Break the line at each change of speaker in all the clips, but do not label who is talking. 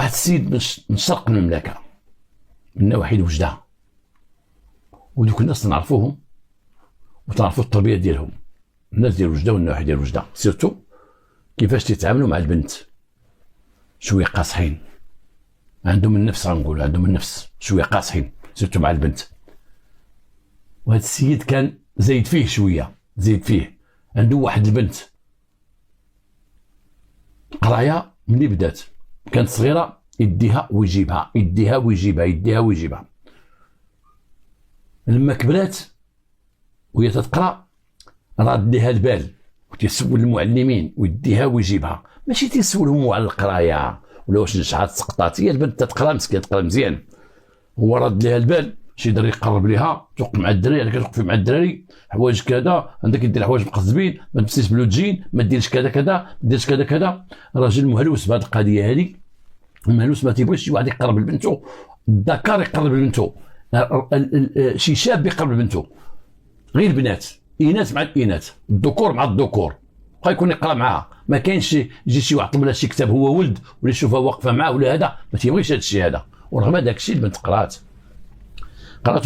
واحد السيد من شرق المملكه من نواحي وجده، ودوك الناس نعرفوهم وتعرفوا التربيه ديالهم، الناس ديال وجده والنواحي ديال وجده سيرتو كيفاش تيتعاملوا مع البنت، شويه قاصحين، عندهم النفس، غنقول عندهم النفس شويه قاصحين سيرتو مع البنت. وهذا السيد كان زايد فيه شويه، زايد فيه، عنده واحد البنت قرايه ملي بدات كانت صغيره يديها ويجيبها، يديها ويجيبها، يديها ويجيبها. لما كبرات وهي تتقرا راد ليها البال وتيسول المعلمين ويديها ويجيبها، ماشي تيسولهم على القرايه ولا واش نجحات سقطات، هي البنت تتقرا مسكينه تقرا مزيان، هو راد ليها البال، شي دري يقرب ليها توقف مع الدراري، انا كتوقفي مع الدراري حوايج كذا، عندك دير حوايج مقزبين، ما تمسيش بلوجين، ما ديرش كذا كذا، ما ديرش كذا كذا. راجل مهلوس بهذه القضيه هذه، المهلوس ما تيبغيش شي واحد يقرب لبنته، الذكر يقرب لبنته، شي شاب يقرب لبنته، غير البنات، اناث مع الاناث، الذكور مع الذكور، بقى يكون يقرا معاها، ما كاينش يجي شي واحد طلب لها شي كتاب هو ولد ولا يشوفها واقفه معاه ولا هذا، ما تيبغيش هذا الشيء هذا. ورغم هذاك الشيء البنت قرات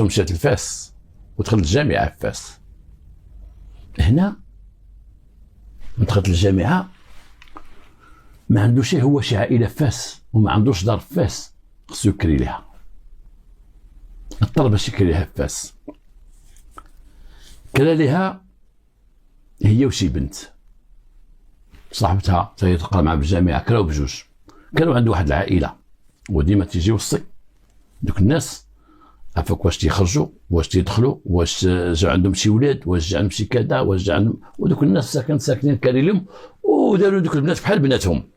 ومشات لفاس ودخلت الجامعه في فاس. هنا دخلت الجامعه ما عندوش هو شي عائله في فاس وما عندوش دار في فاس، خصو يكري لها، اضطر باش يكري لها في فاس. كرا لها هي وشي بنت صاحبتها هي تقرا معها بالجامعه، كراو بجوج، كانوا عنده واحد العائله، وديما تيجي يوصي دوك الناس عفاك واش تيخرجوا، واش تيدخلوا، واش جا عندهم شي ولاد، واش جا عندهم شي كذا، واش جا عندهم، ودوك الناس ساكنين كاريلهم وداروا دوك البنات بحال بناتهم.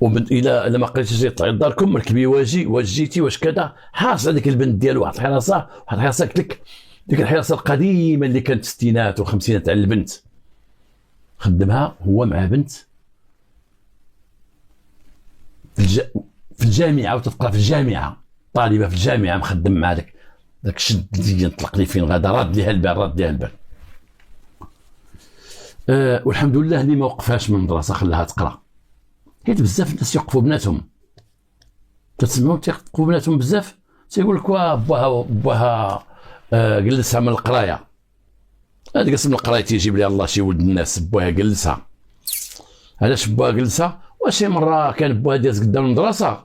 الى ما قريتيش طلعي لداركم ركبي واجي، واش جيتي، واش كذا، حاس هذيك البنت ديالو واحد الحراسه، واحد الحراسه قلت لك ديك الحراسه القديمه اللي كانت في الستينات والخمسينات على البنت، خدمها هو مع بنت في الجامعه وتتقرا في الجامعه، طالبه في الجامعه مخدم مع داك الشد اللي ينطلق لي فين غادا، راد ليها البال، راد ليها البال. والحمد لله اللي ما وقفهاش من المدرسه خلاها تقرا، حيت بزاف الناس يوقفوا بناتهم، تسمعوا تيوقفوا بناتهم بزاف، تيقول لك باها جلسها من القرايه، هذا جلس من القرايه تيجيب لي الله شي ولد الناس باها جلسها. علاش باها جلسها؟ واش مره كان باها داز قدام المدرسه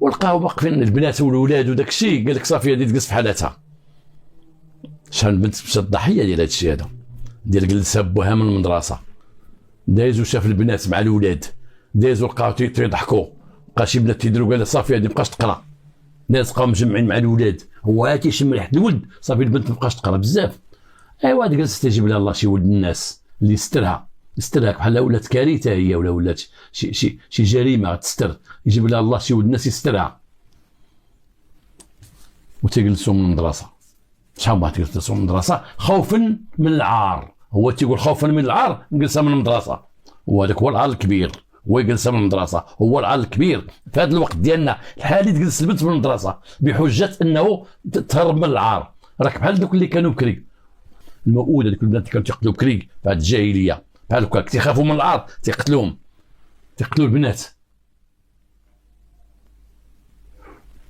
ولقاو واقفين البنات والولاد وداك الشيء، قال لك صافي هذه تجلس في حالتها. شحال من بنت مشات ضحيه ديال هذا الشيء هذا، ديال جلسها باها من المدرسه، دايز وشاف البنات مع الولاد، دايز ولقاو تيضحكوا، بقى شي بنات تيديروا قال صافي هذه مابقاش تقرا، الناس بقاو مجمعين مع الولاد، هو تيشم ريحه الولد صافي البنت مابقاش تقرا بزاف. ايوا هذه جلست تجيب لها الله شي ولد الناس اللي يسترها بحال ولات كارثه هي ولا ولات شي جريمه تستر، يجيب لها الله شي ولد الناس يسترها. وتجلسوا من المدرسه، شحال ما تجلسوا من المدرسه خوفا من العار، هو تيقول خوفا من العار نجلسها من المدرسه، وهذاك هو العار الكبير، هو يجلسها من المدرسه، هو العار الكبير في هذا الوقت ديالنا الحالي، تجلس البنت من المدرسه بحجه انه تهرب من العار. راك بحال دوك اللي كانوا بكري المؤوده، دوك البنات كانوا تيقتلوا بكري في هذه الجاهليه، بحال هكاك تيخافوا من العار تيقتلوهم، تيقتلوا البنات،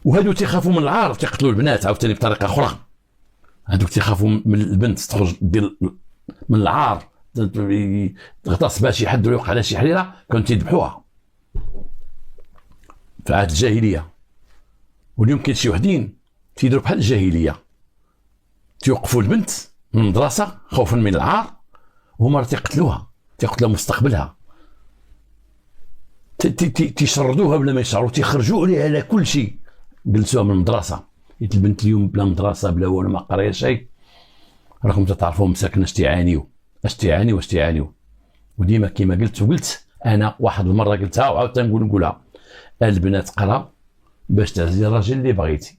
وهادو تيخافوا من العار تيقتلوا البنات عاوتاني بطريقه اخرى. هادوك تيخافوا من البنت تخرج دير من العار تغتص بها شي حد ولا يوقع على شي حريره، كانوا تيذبحوها في عهد الجاهليه. واليوم كاين شي وحدين تيديروا بحال الجاهليه، تيوقفوا البنت من المدرسه خوفا من العار، وهما تيقتلوها مستقبلها، تيشردوها بلا ما يشعروا، تيخرجوا عليها على كل شيء. جلسوها من المدرسه، قلت البنت اليوم بلا مدرسه بلا والو ما قريه شيء، راكم تعرفوا مساكن اش تيعانيو. وديما كما قلت انا واحد المره قلتها وعاود نقولها، البنات قراو باش تعزلي الراجل اللي بغيتي،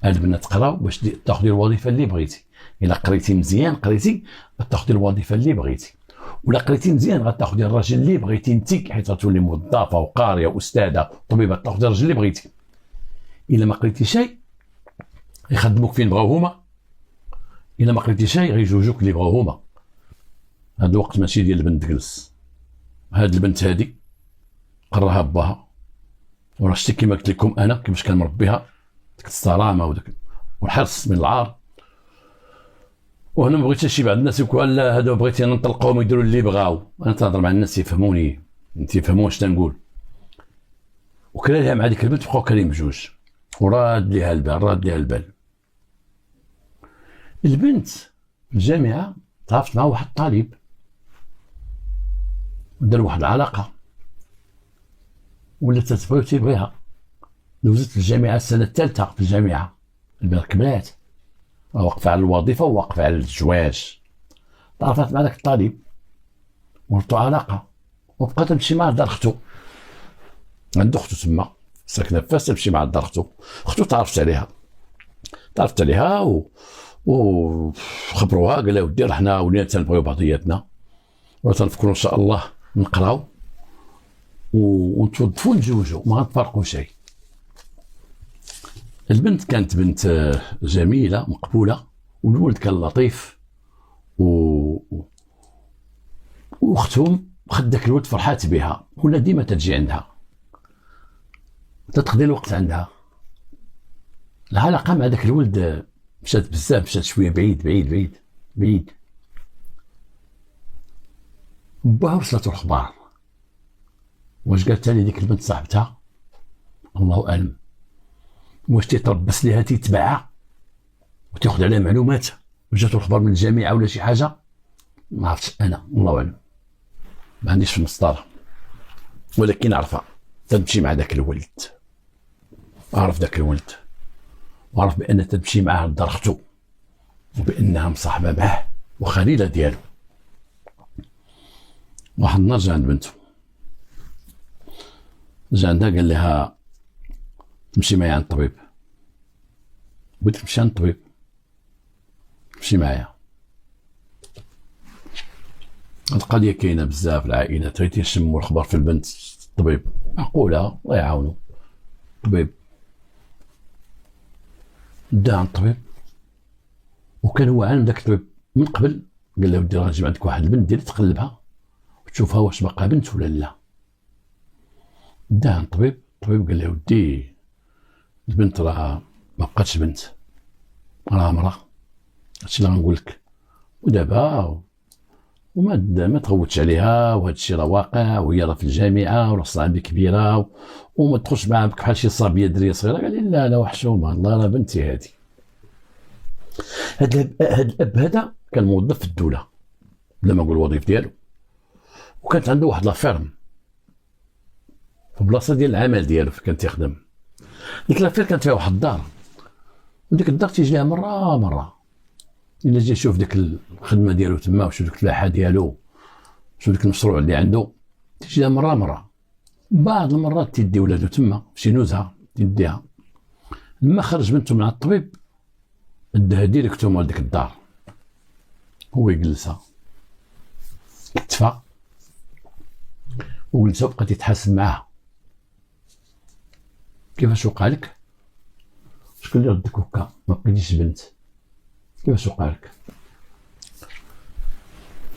البنات قراو باش تاخذي الوظيفه اللي بغيتي، الا قريتي مزيان تاخذي الوظيفه اللي بغيتي، ولا قريتي مزيان غتاخذي الراجل اللي بغيتي انت، حيت غتولي موظفه وقاريه واستاذه طبيبه، تاخذي الراجل اللي بغيتي. الا ما قريتي شيء يخدموك فين بغاو هما، الا ما قريتي شيء غيجوجوك اللي بغاو هما. هذا الوقت ماشي ديال البنت تجلس، هاد البنت هادي قراها باها وراه شتي كما قلت لكم انا كيفاش كان مربيها، ديك الصرامه وداك والحرص من العار. وهنا ما بغيتش شي بعض الناس يقول لا هادو بغيتي نطلقوهم يديروا اللي بغاو. انا تنهضر مع الناس يفهموني، انت يفهموا واش تنقول. وكلا لها مع ديك البنت بقاو كريم بجوج، وراد ليها البال. البنت في الجامعه تعرفت مع واحد الطالب ودار واحد العلاقه، ولات تيبغيها. دوزت الجامعه السنه الثالثه في الجامعه، البنت كبرات واقفه على الوظيفه وواقفه على الزواج. تعرفت مع داك الطالب وربطوا علاقه، وبقات تمشي مع دار اختو. عنده اختو تما ساكنه في فاس، تمشي مع دار اختو تعرفت عليها وخبروها، قال لها ودي حنا ولينا تنبغيو بعضياتنا وتنفكروا ان شاء الله نقراو ونتوظفوا نتزوجوا ما غنتفارقوا شيء. البنت كانت بنت جميله مقبوله، والولد كان لطيف، واختهم خد داك الولد فرحات بها، ولا ديما تجي عندها تقضي الوقت عندها. العلاقه مع داك الولد مشات بزاف، مشات شويه بعيد. باها وصلت الاخبار. واش قالت لي ديك البنت صاحبتها الله اعلم، واش تيتربص ليها تيتبعها وتاخذ عليها معلومات، وجاتو الاخبار من الجامعه ولا شي حاجه، ما عرفتش انا الله اعلم، ما عنديش في المسطره. ولكن عرفها تمشي مع داك الولد، عرف داك الولد وعرف بان تمشي معاه لدار اختو، وبانها مصاحبه معاه وخليله ديالو. واحد النهار جا عند بنته، جا عندها قال لها تمشي معايا عند الطبيب. بغيت تمشي عند الطبيب، تمشي معايا. هاد القضيه كاينه بزاف في العائلات، غير تيشموا الخبر في البنت الطبيب، معقوله الله يعاونو. طبيب دا عند الطبيب، وكان هو عالم داك الطبيب من قبل، قال له ودي راه نجيب عندك واحد البنت ديالي تقلبها وتشوفها واش باقا بنت ولا لا. دا عند الطبيب قال له ودي البنت راه ما بقاتش بنت، راه مرا، هادشي اللي غنقول لك. ودابا وما تغوتش عليها، وهذا الشيء راه واقع، وهي راه في الجامعه وراه صعيبه كبيره، وما تدخلش معاها بحال شي صبيه دريه صغيره. قال لي لا لا وحشومه، الله راه بنتي هذه. هذا الاب هذا كان موظف في الدوله بلا ما نقول الوظيفه ديالو، وكانت عنده واحد لافيرم في بلاصه ديال العمل ديالو كان تيخدم. ديك لافير كانت فيها واحد الدار، وديك الدار تيجي لها مره الا جا يشوف ديك الخدمه ديالو تما، وشوف ديك الفلاحه ديالو، شوف ديك المشروع اللي عنده، تيجي لها مره. بعض المرات تيدي ولادو تما شي نزهه تيديها. لما خرج بنته من عند الطبيب داها ديريكتومون لديك الدار، هو يجلسها كتفها وجلسها وبقى تيتحاسب معاها. كيفاش وقع لك؟ شكون اللي ردك هكا؟ ما بقيتيش بنت، كيفاش وقع لك؟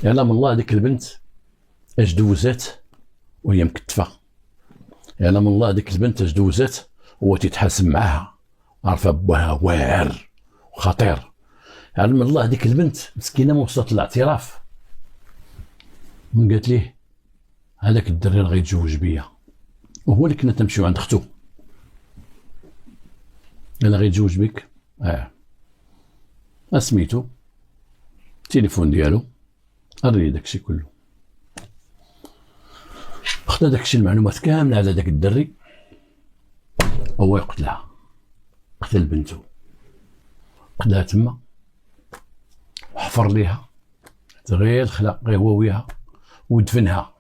يعلم الله ديك البنت اش دوزات وهي مكتفه، يعلم الله ديك البنت اش دوزات وهو تيتحاسب معاها، عارفه باها واعر وخطير. يعلم الله ديك البنت مسكينه ما وصلت للاعتراف، من قالت ليه هذاك الدري راه غيتزوج بيا، وهو اللي كنا تمشيو عند اختو قال غيتزوج بك. اسميتو التليفون ديالو، اري داكشي كله، خدا داكشي المعلومات كامله على داك الدري، هو يقتلها، قتل بنته، قتلها تما وحفر ليها غير خلق غير هو وياها ودفنها.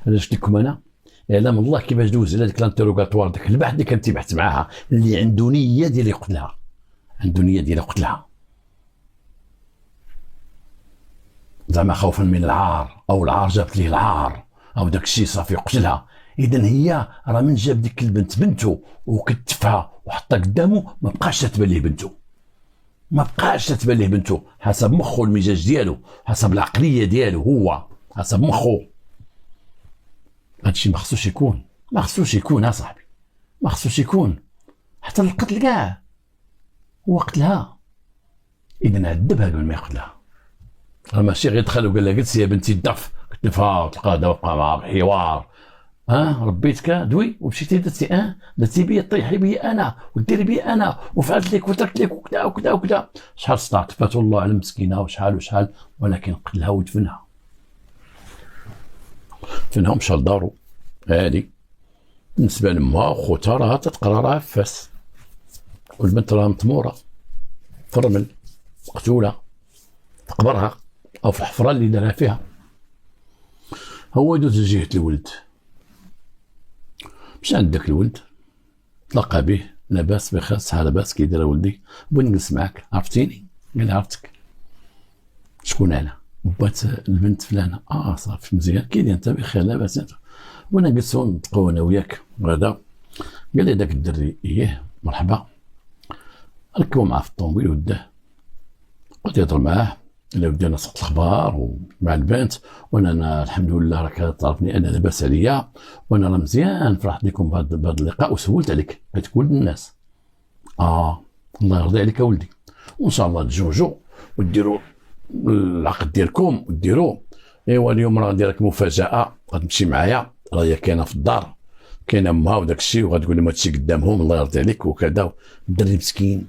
انا قلت لكم انا يعلم الله كيفاش دوز على ديك الانتروغاتوار، داك البحث اللي كان تيبحث معاها، اللي عنده نيه ديال يقتلها، عنده نيه ديال يقتلها زعما خوفا من العار، او العار جابت ليه العار، او داك الشيء صافي يقتلها. اذا هي راه من جاب ديك البنت بنته وكتفها وحطها قدامه ما بقاش تتبان ليه بنته، ما بقاش تتبان ليه بنته، حسب مخه المزاج ديالو، حسب العقليه ديالو، هو حسب مخه. هادشي ما خصوش يكون، ما خصوش يكون اصاحبي، ما خصوش يكون حتى القتل كاع هو قتلها. اذا عذبها قبل ما يقتلها، راه ماشي غير دخل وقال لها قلت يا بنتي الضعف كتفها وتلقى وقع معها حوار. ربيتك دوي ومشيتي درتي بيا طيحي بيا انا وديري بيا انا وفعلت لك وتركت لك وكذا وكذا وكذا. شحال استعطفت الله على المسكينه وشحال، ولكن قتلها ودفنها. دفنها ومشى لدارو. هادي بالنسبه لامها وخوتها راه تتقرا راه عفاس، والبنت راه مطموره في الرمل مقتوله، تقبرها او في الحفره اللي دارها فيها. هو يدوز لجهه الولد، مشى عند داك الولد تلاقى به، لاباس بخير صحه لاباس كي داير ولدي بغيت نجلس معاك، عرفتيني؟ قال عرفتك. شكون انا؟ بات البنت فلانه. صافي مزيان كي داير انت؟ بخير لاباس. وانا جلسوا نطقوا انا وياك غدا. قال لي داك الدري مرحبا. ركبوا معاه في الطوموبيل وداه، قلت يهضر معاه على ودي انا سقط الاخبار ومع البنت، وانا الحمد لله راك تعرفني انا لاباس عليا، وانا راه مزيان فرحت لكم بهذا اللقاء وسولت عليك قلت ولد الناس. الله يرضي عليك ولدي، وان شاء الله تزوجوا وديروا العقد ديالكم وديروا. ايوا اليوم راه ندير لك مفاجاه، غتمشي معايا راهي كاينه في الدار، كاينه امها وداك الشيء، وغتقول لهم هادشي قدامهم الله يرضي عليك وكذا. الدري مسكين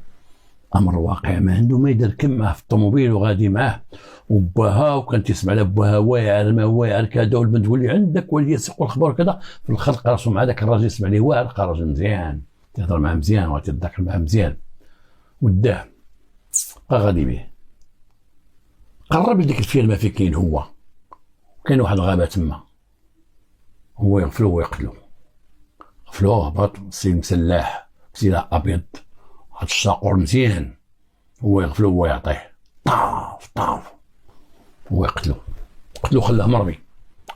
امر واقع ما عنده ما يدير، كمه في الطوموبيل وغادي معاه وباها، وكان تسمع على باها واعر ما واعر كذا، والبنت تولي عندك ولي يسوق الخبر كذا. في الخلق راسو مع ذاك الراجل يسمع ليه واعر، راجل مزيان تهضر معاه مزيان وتذكر معاه مزيان. وداه بقى غادي به، قرب لديك الفيرما فين كاين هو، كاين واحد الغابه تما، هو يغفلوه ويقتلوه. غفلوه هبط سيد مسلاح بسلاح ابيض، واحد الشاقور مزيان، هو يغفلوه ويعطيه طاف هو يقتلوه خلاه مرمي،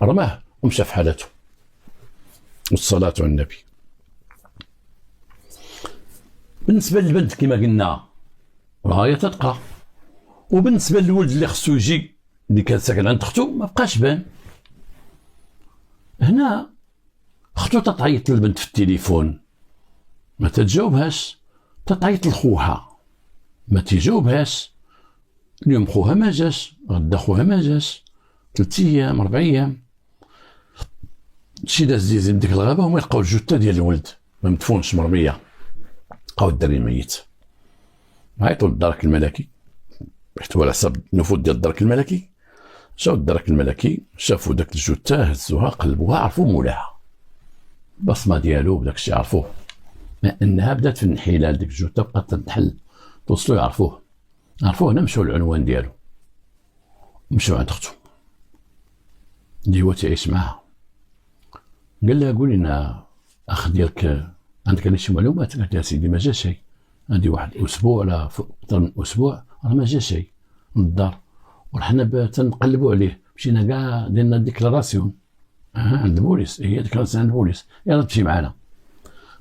رماه ومشى في حالته. والصلاة على النبي. بالنسبة للبنت كما قلنا راهي تتقرا، وبالنسبة للولد اللي خصو يجي اللي كان ساكن عند اختو ما بقاش بان. هنا اختو تتعيط للبنت في التليفون ما تتجاوبهاش، تتعيط لخوها ما تيجاوبهاش. اليوم خوها ما جاش، غدا خوها ما جاش، 3 ايام 4 ايام. شي داز زيزين بديك الغابه وما يلقاو الجثه ديال الولد ما مدفونش مرميه، لقاو الدري ميت. عيطوا للدرك الملكي، حيتو على حساب النفوذ ديال الدرك الملكي. جاو الدرك الملكي شافوا داك الجثه، هزوها قلبوها، عرفوا مولاها، البصمه ديالو بداك الشيء عرفوه، ما انها بدات في الانحلال. ديك الجثه بقات تنحل، توصلوا يعرفوه هنا. مشاو العنوان ديالو، مشاو عند اختو اللي هو تعيش معاها. قال لها قولي لنا اخ ديالك عندك شي معلومات؟ قالت يا سيدي ما جا شي، عندي واحد اسبوع ولا اكثر من اسبوع راه ما جا شي من الدار، ورحنا تنقلبوا عليه، مشينا كاع درنا ديكلاراسيون عند البوليس. هي ديكلاراسيون عند البوليس، يلا تمشي معنا.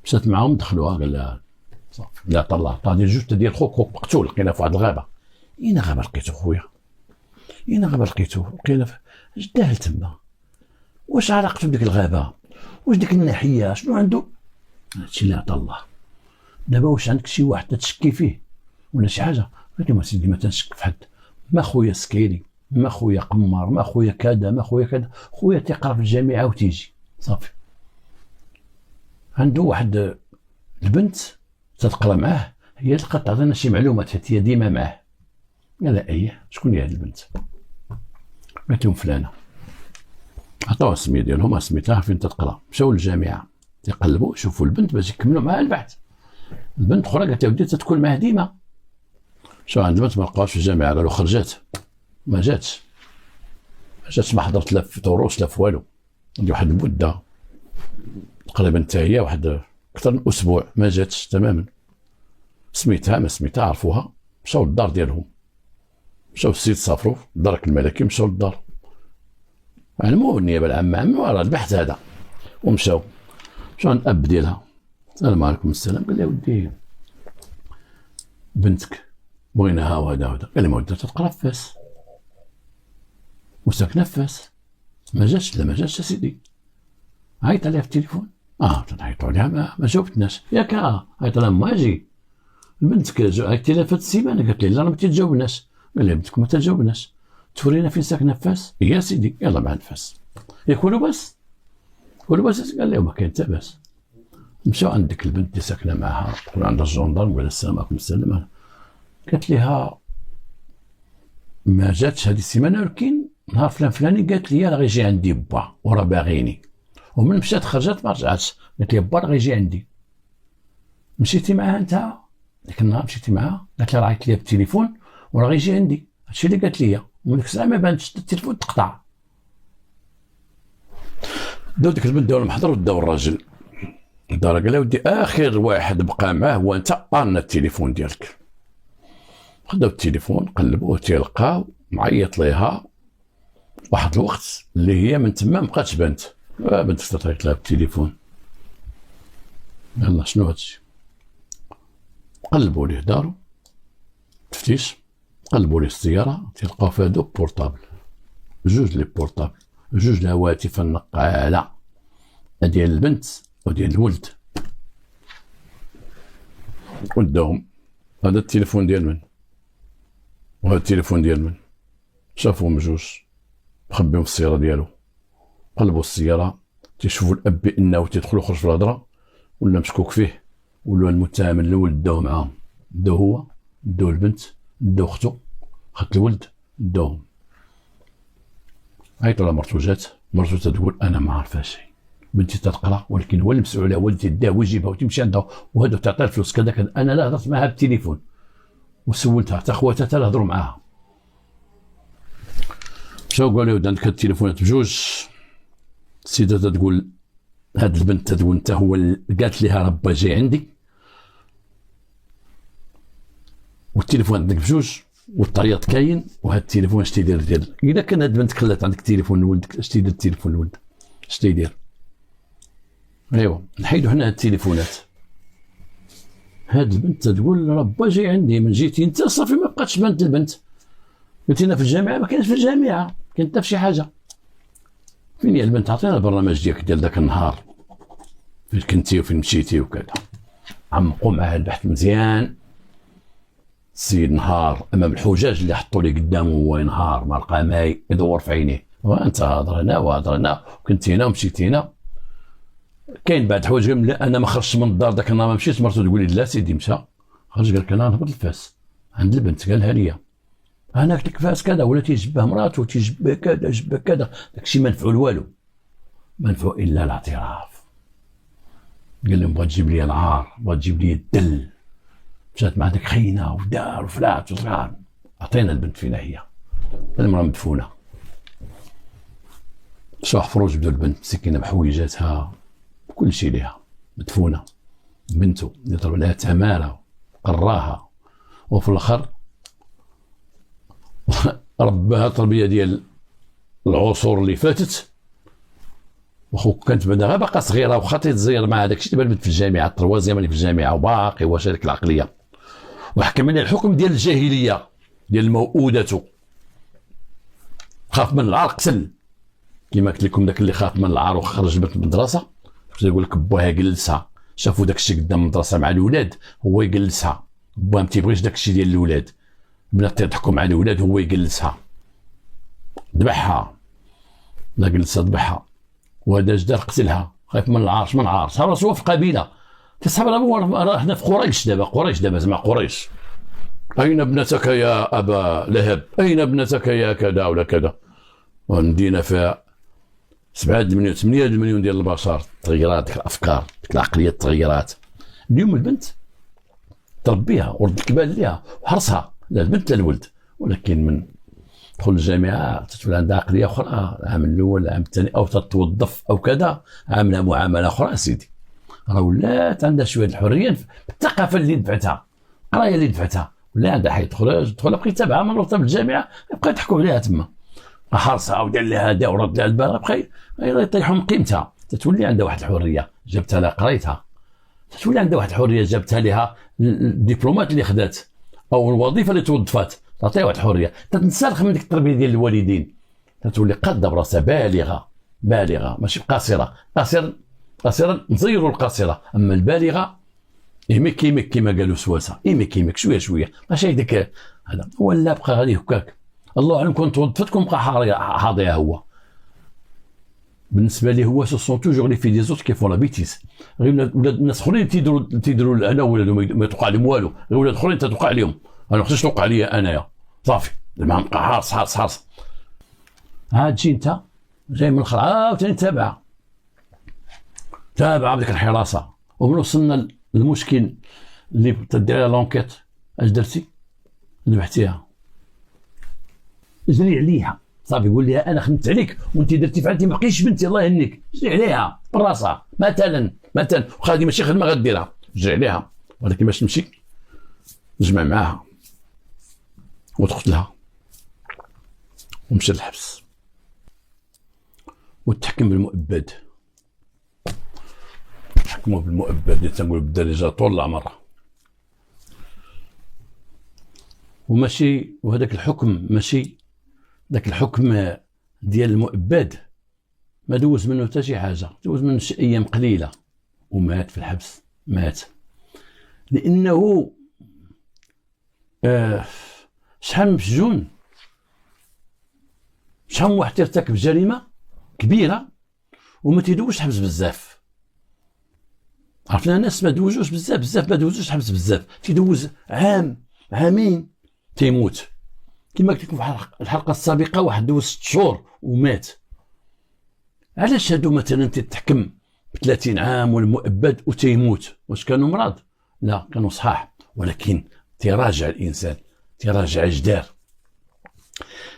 مشات معاهم دخلوها، قال لها صافي. لا طلع ديال جوج ديال خوك مقتول، لقينا في واحد الغابه. اين غابه لقيتو خويا؟ اين غابه لقيتو؟ لقينا جداه تما. واش علاقته بديك الغابه؟ واش ديك الناحيه شنو عنده؟ هادشي اللي عطا الله. دابا واش عندك شي واحد تتشكي فيه ولا شي حاجه؟ قلت له سيدي ما تنشك في حد، ما خويا سكيري، ما خويا قمار، ما خويا كذا، ما خويا كذا، خويا تيقرا في الجامعه وتيجي صافي. عنده واحد البنت تتقرا معاه، هي تلقى تعطينا شي معلومات حيت هي ديما معاه. قال لها ايه شكون هي هاد البنت؟ قالت لهم فلانه. عطاوها السميه ديالهم، سميتها فين تتقرا. مشاو للجامعه تيقلبوا يشوفوا البنت باش يكملوا معها البحث. البنت اخرى قالت ودي تتكون معاه ديما. مشاو عند البنت ما لقاوهاش في الجامعه، قالوا خرجات، ما جاتش، ما حضرت لا في دروس لا في والو. عندي واحد المده تقريبا حتى هي واحد اكثر من اسبوع ما جاتش تماما. سميتها ما سميتها عرفوها، مشاو للدار ديالهم، مشاو السيد سافروا الدرك الملكي، مشاو للدار علموا النيابه العامه راه البحث هذا. ومشاو عند الاب ديالها، السلام عليكم. السلام. قال لها ودي بنتك بغيناها وهذا قال لي ما ودها تتقرا في فاس وساكنه في فاس. ما جاتش. لا ما جاتش يا سيدي. عيط عليها في التليفون، تنعيطوا عليها ما جاوبتناش. ياك عيط لها ما اجي بنتك عيطتي لها فهاد السيمانه قالت لي لا راه ما تجاوبناش. قال لها بنتك ما تجاوبناش، تورينا فين ساكنه فاس. يا سيدي يلا مع نفاس. ياك والو باس قال لهم ما كاين حتى باس. مشاو عند ديك البنت اللي ساكنه معاها تقول عندها الجندرم ولا السلام عليكم السلام. قالت لها ما جاتش هذه السيمانه ولكن نهار فلان فلاني قالت لي راه غيجي عندي با وراه باغيني. ومن مشات خرجت ما رجعتش قالت لي با راه غيجي عندي. مشيتي معاها انت ديك النهار مشيتي معاها قالت لي راه عيطت ليا بالتليفون وراه غيجي عندي. هادشي اللي قالت لي ومن ديك الساعه ما بانتش التليفون تقطع. داو ديك البنت داو المحضر وداو الراجل الدار. قال له ودي اخر واحد بقى معاه هو انت، انا التليفون ديالك. خداو التليفون قلبوه تيلقاو معيط ليها واحد الوقت اللي هي من تما مبقاتش بنت. بنت تعيط لها بالتليفون. يلا شنو هادشي؟ قلبوا ليه دارو تفتيش، قلبوا ليه السياره تلقاو فيها دوك بورطابل، جوج لي بورطابل، جوج الهواتف النقاله ديال البنت وديال الولد. وداهم هذا التليفون ديال من وهذا التليفون ديال من، شافوهم جوج مخبيهم في السياره ديالو. قلبوا السياره تيشوفوا الاب بانه تيدخل وخرج في الهضره ولا مشكوك فيه ولا المتهم الاول. داو معاهم، داو هو، داو البنت، داو اختو، خدت الولد داوهم. عيطوا على مرتو جات، مرتو تقول انا ما عارفه شيء، بنتي تتقرا ولكن هو اللي مسؤول عليها، هو اللي تديها ويجيبها وتمشي عندها وهذا تعطيها الفلوس كذا كذا. انا لا هضرت معها بالتليفون وسولتها حتى خواتها حتى هضروا معاها. مشاو قالوا له عندك التليفونات بجوج. السيده تقول هاد البنت تقول انت هو قالت لها ربا جاي عندي والتليفون عندك بجوج والطريط كاين وهاد التليفون اش تيدير ديال. الا كان هاد البنت خلات عندك تليفون لولدك اش تيدير التليفون لولد؟ اش تيدير؟ ايوا نحيدو حنا هاد التليفونات. هاد البنت تقول ربا جاي عندي، من جيتي انت صافي ما بقاتش بنت البنت. قلت لنا في الجامعه ما كاينش في الجامعه، كاين حتى في شي حاجه. فين هي البنت؟ عطينا البرنامج ديالك ديال ذاك النهار فين كنتي وفين مشيتي وكذا. عمقوا معاه البحث مزيان. السيد نهار امام الحجاج اللي حطوا لي قدامه هو نهار ما لقى ما يدور في عينيه، وانت هضر هنا وهضر هنا وكنت هنا ومشيت هنا. كاين بعض الحوايج قال لا انا ما خرجتش من الدار ذاك النهار ما مشيتش. مرته تقول لي لا سيدي مشى خرج. قال لك انا نهبط لفاس عند البنت قالها لي انا قلت لك فاس كذا ولا تيجبه مراته تيجبه كذا جبه كذا. داكشي ما نفعو والو، ما نفعو الا الاعتراف. قال لهم بغا تجيب لي العار، بغا تجيب لي الدل. مشات مع داك خينا ودار وفلات وصغار. عطينا البنت فينا هي المراه مدفونه. مشاو حفروا جبدوا البنت مسكينه بحويجاتها كل شيء ليها مدفونه. بنته يضرب لها تماره قراها وفي الاخر ربها تربيه ديال العصور اللي فاتت. وخوك كانت بعدا غير باقا صغيره وخا تيتزير مع هذاك الشيء. دابا البنت في الجامعه التروازيام اللي في الجامعه وباقي واش هذيك العقليه. وحكم عليها الحكم ديال الجاهليه ديال الموؤودة. خاف من العار قتل. كما قلت لكم داك اللي خاف من العار وخرج البنت من المدرسه يقول لك باها جلسها. شافوا داك الشيء قدام المدرسه مع الاولاد هو يجلسها. باها ما تيبغيش داك الشيء ديال الاولاد. بنات تضحكوا مع الاولاد هو يجلسها. ذبحها لا جلسها ذبحها. وهذا جدار قتلها خايف من العار. من العار صار راسو في قبيله تصحاب راه هنا في قريش. دابا زعما قريش. اين ابنتك يا ابا لهب؟ اين ابنتك يا كذا ولا كذا. وندينا فيها 7 مليون ديال البشر. تغيرات ديك الافكار ديك العقليه تغيرات. اليوم البنت تربيها وردك البال ليها وحرصها لا البنت لا الولد. ولكن من تدخل الجامعه تتولى عندها عقليه اخرى. العام الاول العام الثاني او تتوظف او كذا عامله معامله اخرى. سيدي راه ولات عندها شويه الحريه بالثقافه اللي دفعتها القرايه اللي دفعتها. ولا عندها حيت تدخل بقيت تابعها من رتب الجامعه يبقى يضحكوا عليها تما. حرصها ودار لها هذا ورد لها البال بقى يطيحوا من قيمتها. تتولي عندها واحد الحريه جابتها لها قريتها. تتولي عندها واحد الحريه جابتها لها الدبلومات اللي خدات او الوظيفه اللي توظفات. تعطيها واحد الحريه. تتنسلخ من ديك التربيه ديال الوالدين. تتولي قاده براسها بالغه ماشي قاصره. قاصر قصيرا نزيروا القصيره، اما البالغه يمك يمك كما قالوا سواسه، يمك يمك شويه شويه ماشي هذاك هذا، ولا بقى غادي هكاك. الله اعلم كون توظفتكم بقى حاضيه هو. بالنسبه لي هو سو سون توجور لي في دي زوت كي فون لا بيتيس، غير ولاد الناس اخرين تيديروا انا ولادهم ما يتوقع لهم والو، غير ولاد اخرين تتوقع لهم، انا ما خصنيش توقع لي انايا صافي زعما نبقى حارس حارس حارس. عاد تجي انت جاي من الاخر عاوتاني تابع بديك الحراسه، ومن وصلنا للمشكل اللي تدير على لونكيت اش درتي؟ ذبحتيها، جري عليها صافي، يقول لها انا خدمت عليك وانت درتي فعلتي ما بقيتش بنتي الله يهنيك، جري عليها براسها مثلا واخا هذه ماشي خدمه غديرها، جري عليها، ولكن باش تمشي تجمع معاها وتقتلها ومشي للحبس وتحكم بالمؤبد. حكموه بالمؤبد اللي تنقول بالدارجه طول العمر، وهذاك الحكم ماشي ذاك الحكم ديال المؤبد ما دوز منه حتى شي حاجه، دوز منه شي ايام قليله ومات في الحبس، مات لانه شحال مسجون، شحال واحد ترتكب جريمه كبيره وما تيدوزش حبس بزاف. عرفنا ناس ما دوزوش بزاف ما دوزوش حبس بزاف، تيدوز عام عامين تيموت. كما قلت لكم في الحلقه السابقه واحد دوز 6 شهور ومات. علاش هادو مثلا تتحكم ب 30 عام والمؤبد وتيموت؟ واش كانوا مرض؟ لا، كانوا صحاح، ولكن تيراجع الانسان، تيراجع اش دار،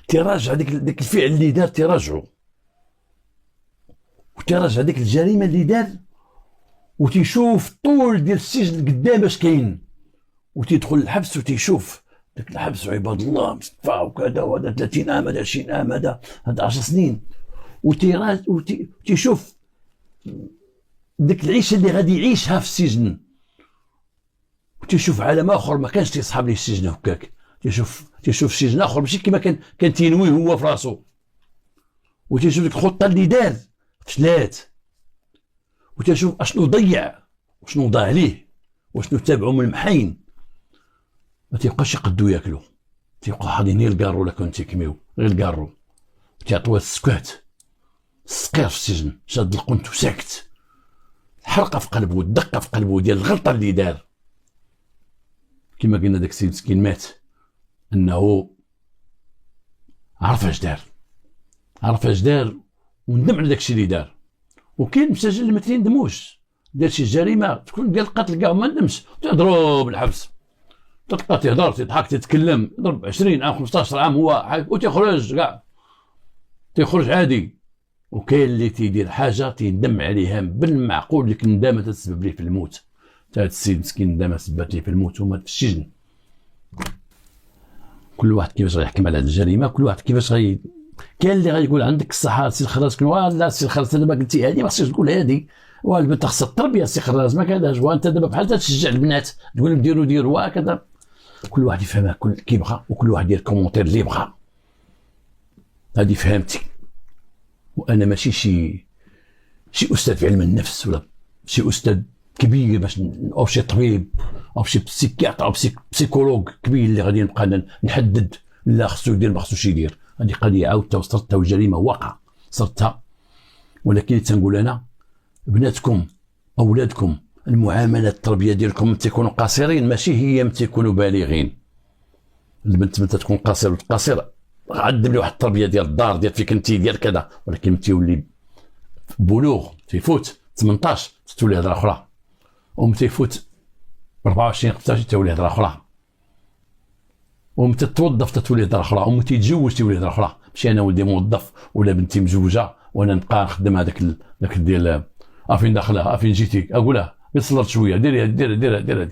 تيراجع ديك الفعل اللي دار تيراجعو، وتيراجع ديك الجريمه اللي دار، وتيشوف الطول ديال السجن قدام اش كاين، وتيدخل الحبس وتيشوف داك الحبس عباد الله مصطفى وكذا، وهذا 30 عام هذا 20 عام هذا 10 سنين، وتيشوف ديك العيشه اللي غادي يعيشها في السجن، وتيشوف عالم اخر ما كانش تيصحاب ليه السجن هكاك، تيشوف سجن اخر ماشي كما كان تينويه هو في راسو، وتيشوف ديك الخطه اللي دار فشلات، وتشوف اشنو ضيع وشنو ضاع ليه وشنو تابعوا من المحاين. ما تيبقاش يقدو ياكلوا، تيبقى حاضين غير الكارو ولا كانوا تيكميو غير الكارو، تيعطوه السكات السقير في السجن، شاد القنت وساكت، الحرقه في قلبه والدقه في قلبه ديال الغلطه اللي دار. كما قلنا داك السيد مسكين مات انه عرف اش دار وندم على داك الشيء اللي دار. وكاين مساجين اللي ما تيندموش، دار شي جريمه تكون ديال القتل كاع وما ندمش، تضرب بالحبس، تلقى تيهضر تيضحك تيتكلم، يضرب 20 عام 15 عام هو وتيخرج كاع، تيخرج عادي. وكاين اللي تيدير حاجه تيندم عليها بالمعقول، لك الندامه تسبب ليه في الموت. هذا السيد مسكين الندامه سببت ليه في الموت ومات في السجن. كل واحد كيفاش غيحكم على هذه الجريمه، كل واحد كيفاش كاين اللي غيقول عندك الصحه سي الخراز، كون لا سي الخراز دابا قلتي هذه ما خصكش تقول هذه، والبنت خصها التربيه سي خراز ما كذاش، وانت دابا بحال تشجع البنات تقول لهم ديروا وهكذا. كل واحد يفهمها كي بغى، وكل واحد يدير كومونتير اللي بغى. هذه فهمتي، وانا ماشي شي استاذ في علم النفس ولا شي استاذ كبير باش او شي طبيب او شي بسيكياتر او بسيكولوج كبير اللي غادي نبقى نحدد لا خصو يدير ما خصوش يدير. هذه قضيه عاودتها وصرتها وجريمه واقع صرتها. ولكن اللي تنقول انا بناتكم اولادكم المعامله التربيه ديالكم تيكونوا قصيرين ماشي هي تيكونوا بالغين. البنت متى تكون قصير غادم لي واحد التربيه ديال الدار ديال فيك انت ديال كذا، ولكن تيولي بلوغ تيفوت 18 تولي هضره اخرى، ومتى يفوت 24 15 تولي هضره اخرى، ومتى توظف تولي هضره اخرى، ومتى يتزوج تولي هضره اخرى. ماشي انا ولدي موظف ولا بنتي مزوجه وانا نبقى نخدم هذاك ديال افين داخلها افين جيتي اقولها غير صلرت شويه دير هذه.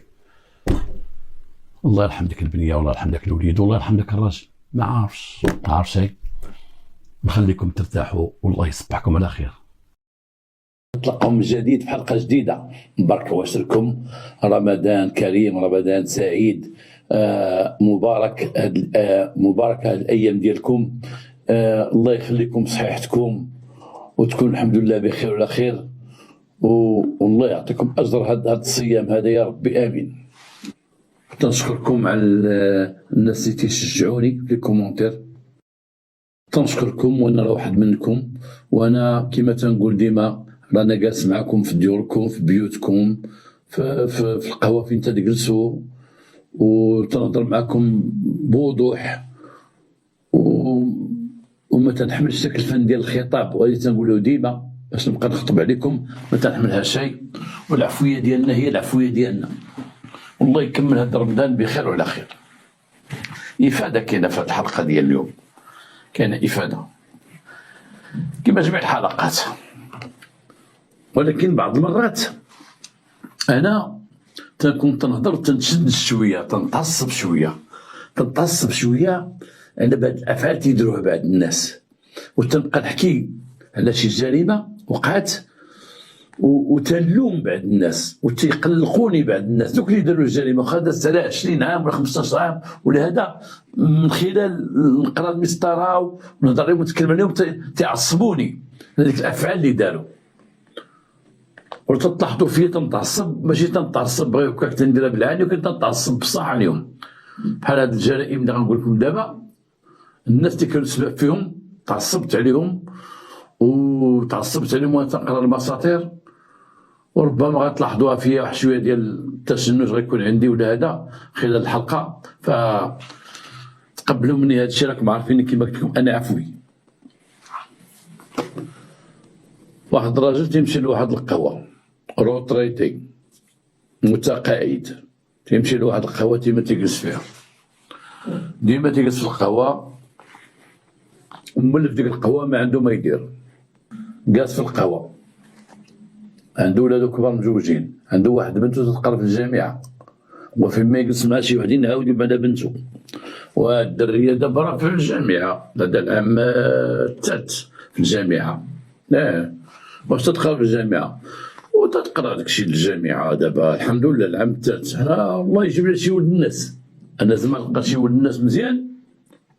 الله يرحم ديك البنيه والله يرحم داك الوليد والله يرحم داك الراجل. ما عارفش هي. نخليكم ترتاحوا والله يصبحكم على خير. نتلاقاو من جديد في حلقه جديده. مبارك واشركم، رمضان كريم، رمضان سعيد، مبارك مباركه الايام ديالكم. الله يخليكم صحيحتكم وتكون الحمد لله بخير وعلى خير. والله يعطيكم اجر هذا الصيام هذا يا ربي امين. تنشكركم على الناس اللي تيشجعوني في الكومونتير، تنشكركم وانا واحد منكم، وانا كما تنقول ديما رانا جالس معكم في ديوركم في بيوتكم في القهوه فين تجلسوا، وتنهضر معكم بوضوح وما تنحملش داك الفن ديال الخطاب، وهذه تنقولوا ديما باش نبقى نخطب عليكم ما تنحملها شيء، والعفويه ديالنا هي العفويه ديالنا. والله يكمل هذا رمضان بخير وعلى خير. افاده كاينه في هذه الحلقه ديال اليوم، كاينه افاده كما جميع الحلقات، ولكن بعض المرات انا تنكون تنهضر تنشد شويه، تنتعصب شويه على بعض الافعال تيديروها بعض الناس، وتنبقى نحكي على شي جريمه وقعت وتنلوم بعض الناس وتيقلقوني بعض الناس دوك اللي داروا الجريمه، واخا دازت على 20 عام ولا 15 عام ولا هذا، من خلال نقرا المسطره ونهضر عليهم ونتكلم عليهم تيعصبوني هذيك الافعال اللي داروا. وتلاحظوا فيا تنتعصب، ماشي تنتعصب غير هكاك تنديرها بالعاني، ولكن تنتعصب بصح عليهم. بحال هاد الجرائم اللي غنقول لكم دابا، الناس اللي كانوا سبب فيهم تعصبت عليهم وانا تنقرا المساطير، وربما غتلاحظوها فيا واحد شويه ديال التشنج غيكون عندي ولا هذا خلال الحلقه، فتقبلوا مني هذا الشيء، راكم عارفين كما قلت لكم انا عفوي. واحد الراجل تيمشي لواحد القهوه روتريتي متقاعد، تيمشي لواحد القهوه ديما تيجلس فيها، ديما تيجلس في القهوه ومولف ديك القهوه ما عنده ما يدير، جالس في القهوه، عنده ولادو كبار مزوجين، عنده واحد بنته تتقرا في الجامعه، وفين ما يجلس مع شي واحد ينعاود على بنته، والدريه دابا راه في الجامعه، هذا العام الثالث في الجامعه، واش تتقرا في الجامعه وتتقرا داكشي الجامعه دابا الحمد لله العام الثالث. انا الله يجيب لها شي ولد الناس، انا زعما لقيت شي ولد الناس مزيان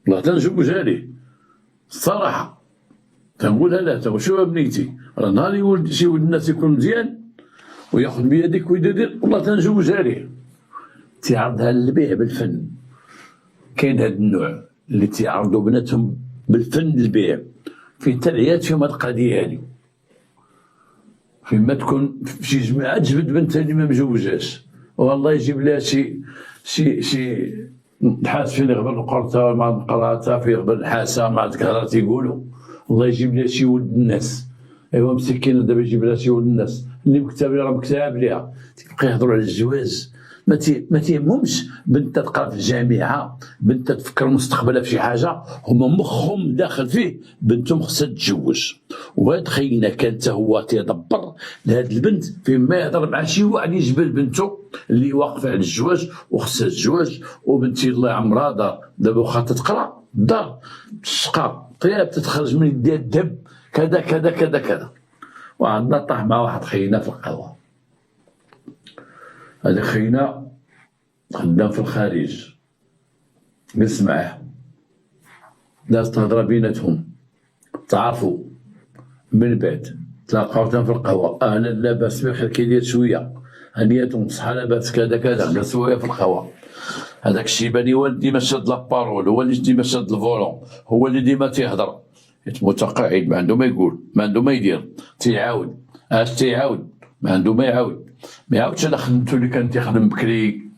والله تنزوجها ليه الصراحه، تنقولها لا تنشوفها بنيتي، راه نهار يولد شي ولد الناس يكون مزيان وياخذ بيديك ويدير والله تنزوجها ليه. تيعرضها للبيع بالفن، كاين هاد النوع اللي تيعرضوا بناتهم بالفن للبيع، فين تلعيات فيهم هاد القضيه هادي، فين ما تكون في شي جماعه تجبد بنتها اللي ما مزوجاش، والله يجيب لها شي نحاس فين يغبر القرطه مع نقراتا في يغبر الحاسه مع ذكرها تيقولوا، الله يجيب لها شي ولد الناس، ايوا مسكينه دابا يجيب لها شي ولد الناس اللي مكتاب لها راه مكتاب ليها، تيبقى يهضروا على الجواز، ما تيهمهمش بنتها تقرا في الجامعه، بنتها تفكر مستقبلها في شي حاجه، هما مخهم داخل فيه بنتهم خصها تتزوج، وهاد خينا كان حتى هو تيدبر لهاد البنت فين ما يهضر مع شي واحد يجبل بنته اللي واقفه على الزواج وخصها الزواج، وبنتي الله يعمرها دار دابا واخا تتقرا الدار تشقى طياب تتخرج من يديها الذهب كذا كذا كذا كذا. وعندنا طاح مع واحد خينا في القهوه، هذا خينا خدام في الخارج، جلس معاه ناس تهضر بيناتهم، تعرفوا من بعد تلاقاو في القهوه، اهلا لاباس بخير كيدير شويه هنيتهم صحه لاباس كذا كذا، جلسوا وياه في القهوه. هذاك الشيباني هو اللي ديما شاد لابارول، هو اللي ديما شاد الفولون، هو اللي ديما تيهضر، متقاعد ما عنده ما يقول ما عنده ما يدير، تيعاود تيعاود ما عنده ما يعاود، ما يعاودش على خدمته اللي كان تيخدم بكري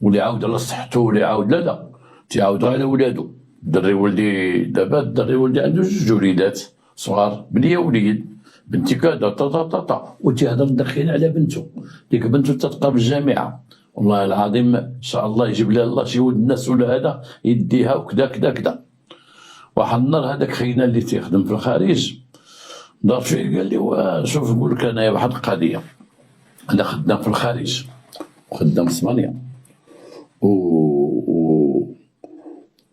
واللي عاود على صحته واللي عاود لا تيعاود غير على ولادو. الدري ولدي دابا الدري ولدي عنده جوج وليدات صغار، بنيه وليد، بنتي كذا طا وتيهضر داخل على بنته، ديك بنته تتقى بالجامعه، والله العظيم ان شاء الله يجيب لها الله شي ولد الناس ولا هذا يديها وكذا كذا كذا. واحد النهار هذاك خينا اللي تيخدم في الخارج دار فيه قال لي شوف نقول لك انايا واحد القضيه، انا خدام في الخارج وخدام في اسبانيا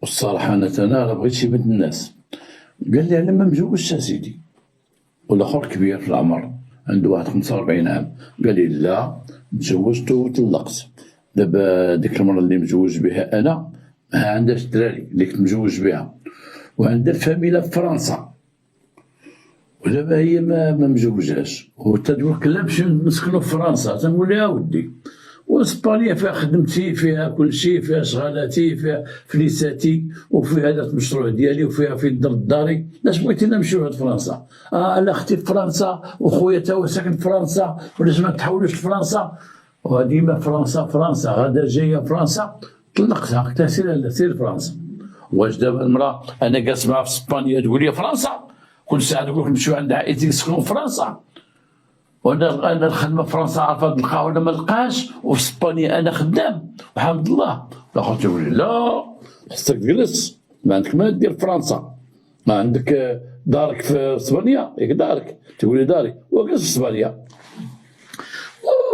والصراحه انا بغيت شي بنت الناس. قال لي انا ما مزوجش سيدي، والاخر كبير في العمر عنده واحد 45 عام، قال لي لا تزوجت وطلقت، دابا ديك المرة اللي مزوج بها انا ما عندهاش الدراري اللي كنت مزوج بها، وعندها الفاميلا في فرنسا، ودابا هي ما مزوجاش، وتقول لك لا باش نسكنوا في فرنسا. تنقول لها ودي واسبانيا فيها خدمتي، فيها كل شيء، فيها شغالاتي، فيها فليساتي، وفيها هذا المشروع ديالي، وفيها فين درت داري. علاش بغيتي نمشيو لفرنسا؟ لا اختي في فرنسا وخويا تا هو ساكن في فرنسا، ولاش ما تحولوش لفرنسا؟ وديما فرنسا فرنسا، غدا جايه فرنسا. طلقتها، قلت لها سير لفرنسا. واش دابا المراه انا جالس معاها في اسبانيا تقول لي فرنسا؟ كل ساعه تقول لك نمشيو عند عائلتي نسكنوا في فرنسا، وانا الخدمه في فرنسا عارفه نلقاها ولا ما نلقاهاش، وفي اسبانيا انا خدام والحمد لله. الاخر تقول لي لا خصك تجلس، ما عندك ما دير في فرنسا، ما عندك دارك في اسبانيا، ياك دارك. تقول لي داري وجلس في اسبانيا.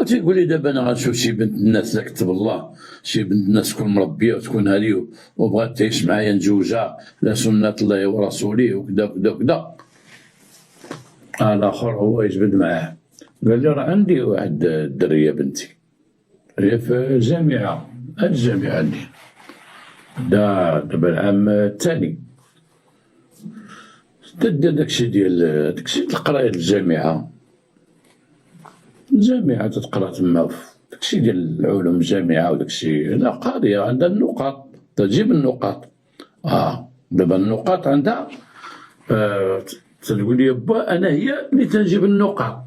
تيقول لي دابا انا غنشوف شي بنت الناس لا كتب الله، شي بنت الناس تكون مربيه وتكون هذه وبغات تعيش معايا نجوجها لا سنة الله ورسوله وكذا وكذا وكذا. الاخر هو يجبد معاه، قال لي راه عندي واحد الدريه بنتي هي في الجامعه، هاد الجامعه عندي دابا العام الثاني، تدير داكشي ديال القرايه الجامعه تتقرا تما داكشي ديال العلوم الجامعه وداكشي. لا قاضيه عندها النقاط، تجيب النقاط. دابا النقاط عندها تقول لي با انا هي اللي تنجيب النقاط،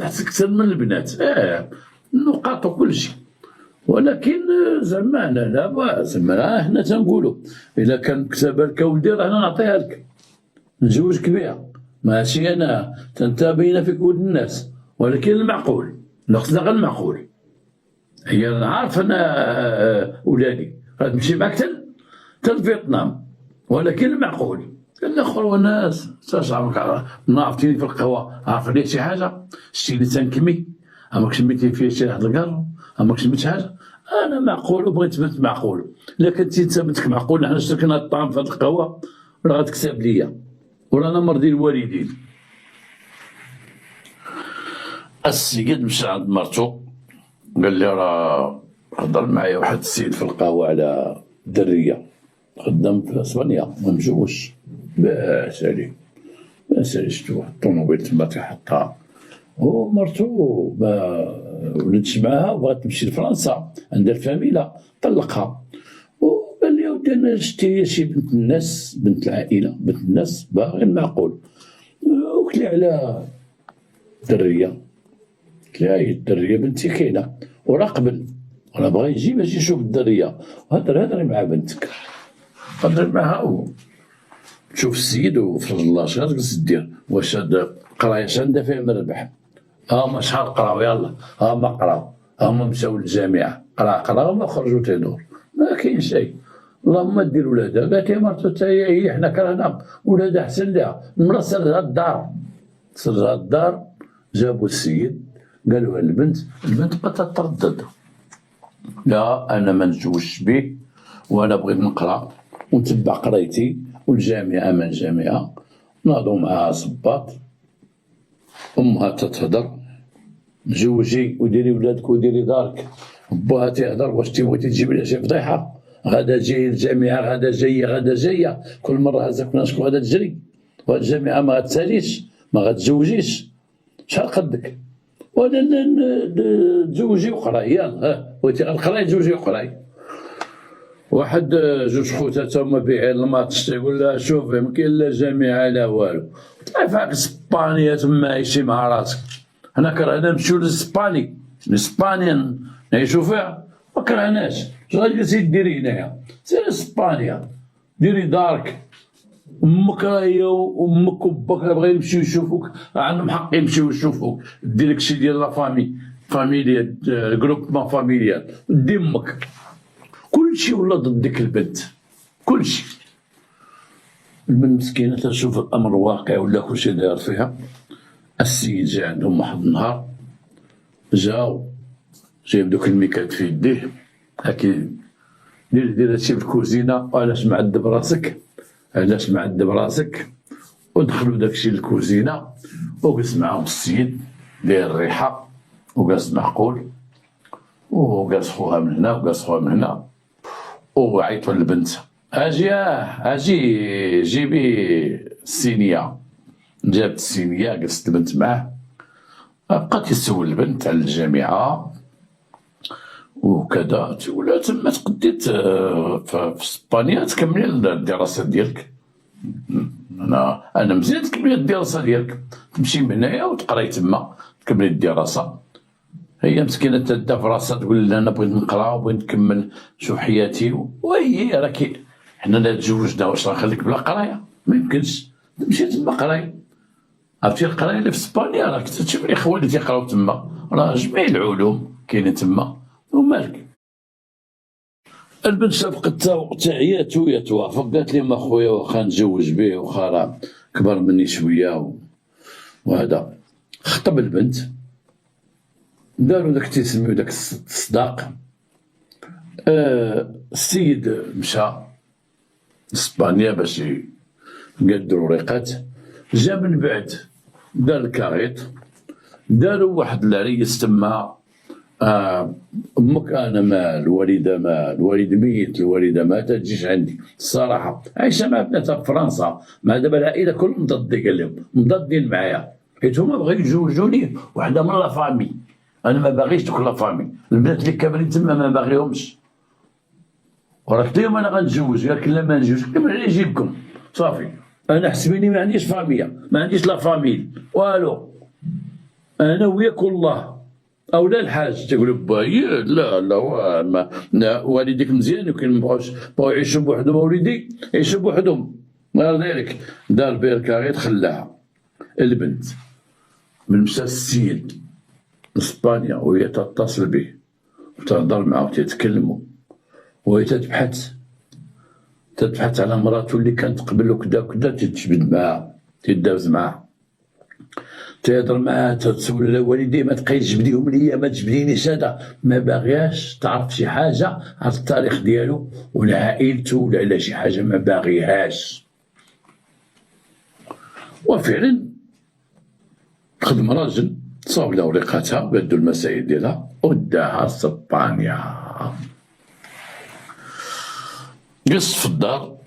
اكثر من البنات. النقاط وكل شيء، ولكن زعما انا لا باس، زعما حنا تنقولوا الا كان كتبها لك ولدي راه انا نعطيها لك نزوجك بها، ماشي انا تنتابينا فيك ولد الناس، ولكن المعقول ناقصنا غير المعقول. هي انا عارف انا ولادي غتمشي معك حتى لفيتنام، ولكن المعقول. قال لي اخر وناس تشعرك نافتيني في القهوه، عارف لي شي حاجه شتي اللي تنكمي، اماك شميتي فيه شي واحد القرو، اماك شميت شي حاجه. انا معقول وبغيت بنت معقول، الا كنتي انت بنتك معقول حنا شركنا الطعام في هذه القهوه راه غتكسب ليا ورانا مرضي الوالدين. السيد مشى عند مرتو قال لي راه هضر معايا واحد السيد في القهوه على دريه خدام في اسبانيا ما مجوش. باس عليه شفت واحد الطوموبيل تما تيحطها، ومرتو ما ولدش معاها وبغات تمشي لفرنسا عندها الفاميله، طلقها. وقال لي ودي انا شتي شي بنت الناس، بنت العائله، بنت الناس باغي المعقول. قلت لي على دريه، قلت لها هي الدريه بنتي كاينه وراه قبل، انا بغا يجي باش يشوف الدريه، هضري مع بنتك، هضري معها شوف السيد وفرج الله اش غتجلس دير، واش هاد القرايه اش عندها فيها من ربح؟ هما شحال قراو يلاه، هما قراو، هما مشاو للجامعه قراو ما خرجوا تيدور، ما كاين شيء. اللهم دير ولادها. قالت لي مرتو حتى هي حنا كرهنا ولادها احسن لها، المراه سرها الدار، جابوا السيد قالوا البنت بقات تتردد، لا انا ما نتزوجش به، وانا بغيت نقرا ونتبع قرايتي، والجامعه من جامعه ناضوا معها صباط، امها تتهضر تزوجي وديري ولادك وديري دارك، باها تيهضر واش تبغيتي تجيب لها شي فضيحه، غدا جاي الجامعه غدا جايه كل مره هزاك ناس غدا تجري، وهاد الجامعه ما غتساليش ما غتزوجيش، شحال قدك؟ وانا تزوجي وقراي، يلاه بغيتي غنقراي تزوجي وقراي. واحد جوج خوتات هما بايعين الماتش، تيقول لها شوفي ما كاين لا جامعه لا والو، تعرفك اسبانيا تما عايشين مع راسك، حنا كرهنا نمشيو لاسباني، اسبانيا نعيشو فيها ما كرهناش، اش غادي ديري هنايا؟ سير اسبانيا ديري دارك، امك راهي وامك وباك بغا يمشيو يشوفوك، عندهم حق يمشيو يشوفوك، دير شي ديال لا فاميليا جروبمون فاميليال، دي امك. كلشي ولا ضدك البنت، كلشي. البنت مسكينه تشوف الامر واقع ولا كلشي داير فيها. السيد جا عندهم واحد النهار، جاو جايب دوك الميكات في يديه، هاكي دير هادشي في الكوزينه، علاش معذب راسك، ودخلوا داكشي للكوزينه وجلس معاهم السيد داير الريحه وجالس معقول، وجالس خوها من هنا وجالس خوها من هنا، وعيطوا للبنت اجي جيبي الصينيه جابت السينيه، جلست البنت معاه، بقات يسول البنت على الجامعه وكذا. تقول لها تما تقديت في اسبانيا تكملي الدراسه ديالك. انا مزيان تكملي الدراسه ديالك، تمشي من هنايا وتقراي تما تكملي الدراسه. هي مسكينه تدا في راسها تقول انا بغيت نقرا وبغيت نكمل شوف حياتي، وهي راكي حنا لا تزوجنا واش غنخليك بلا قرايه؟ ما يمكنش. تمشي تما قراي، عرفتي القرايه اللي في اسبانيا راك تشوف الاخوان اللي تيقراو تما، راه جميع العلوم كاينين تما ومالك. البنت سبقتها وقتها هي توافق، قالت لي ما خويا واخا نتزوج به واخا راه كبر مني شويه وهذا. خطب البنت، داروا داك تيسميو داك الصداق. السيد مشى لاسبانيا باش يقدروا وريقات، جا من بعد دار الكاريط، داروا واحد العريس تما. امك انا مال، الوالده مال، الوالد ميت، الوالده ماتت، تجيش عندي الصراحه عايشه مع بناتها في فرنسا، مع دابا العائله كلهم مضدين، قال لهم مضدين معايا حيت هما بغاو يتزوجوني وحده من لا فامي، انا ما باغيش دوك لا فامي، البنات اللي كابرين تما ما باغيهمش، وراك اليوم انا غنتزوج، لكن لا ما نتزوجش كمل على يجيبكم صافي. انا حسبيني ما عنديش فاميه، ما عنديش لا فاميل والو، انا وياك والله او لا الحاج. تقول باي لا لا والديك مزيان، ولكن مبغاوش بغاو يعيشوا بوحدهم، وليدي يعيشوا بوحدهم. غير ذلك دار بير كاريط خلاها البنت. من مشى السيد لاسبانيا وهي تتصل به وتهضر معاه وتتكلموا، وهي تتبحث على مراته اللي كانت قبل وكذا وكذا، تتجبد معاها تداوز معاها، تهضر معاه، تسول والديه ما تبقاي تجبديهم ليا، ما تجبدينيش، هذا ما باغياش تعرف شي حاجه على التاريخ ديالو ولا عائلته ولا على شي حاجه، ما باغيهاش. وفعلا خدم راجل صاوب لها وريقاتها وقادو المسائل ديالها وداها لاسبانيا. جلست في الدار،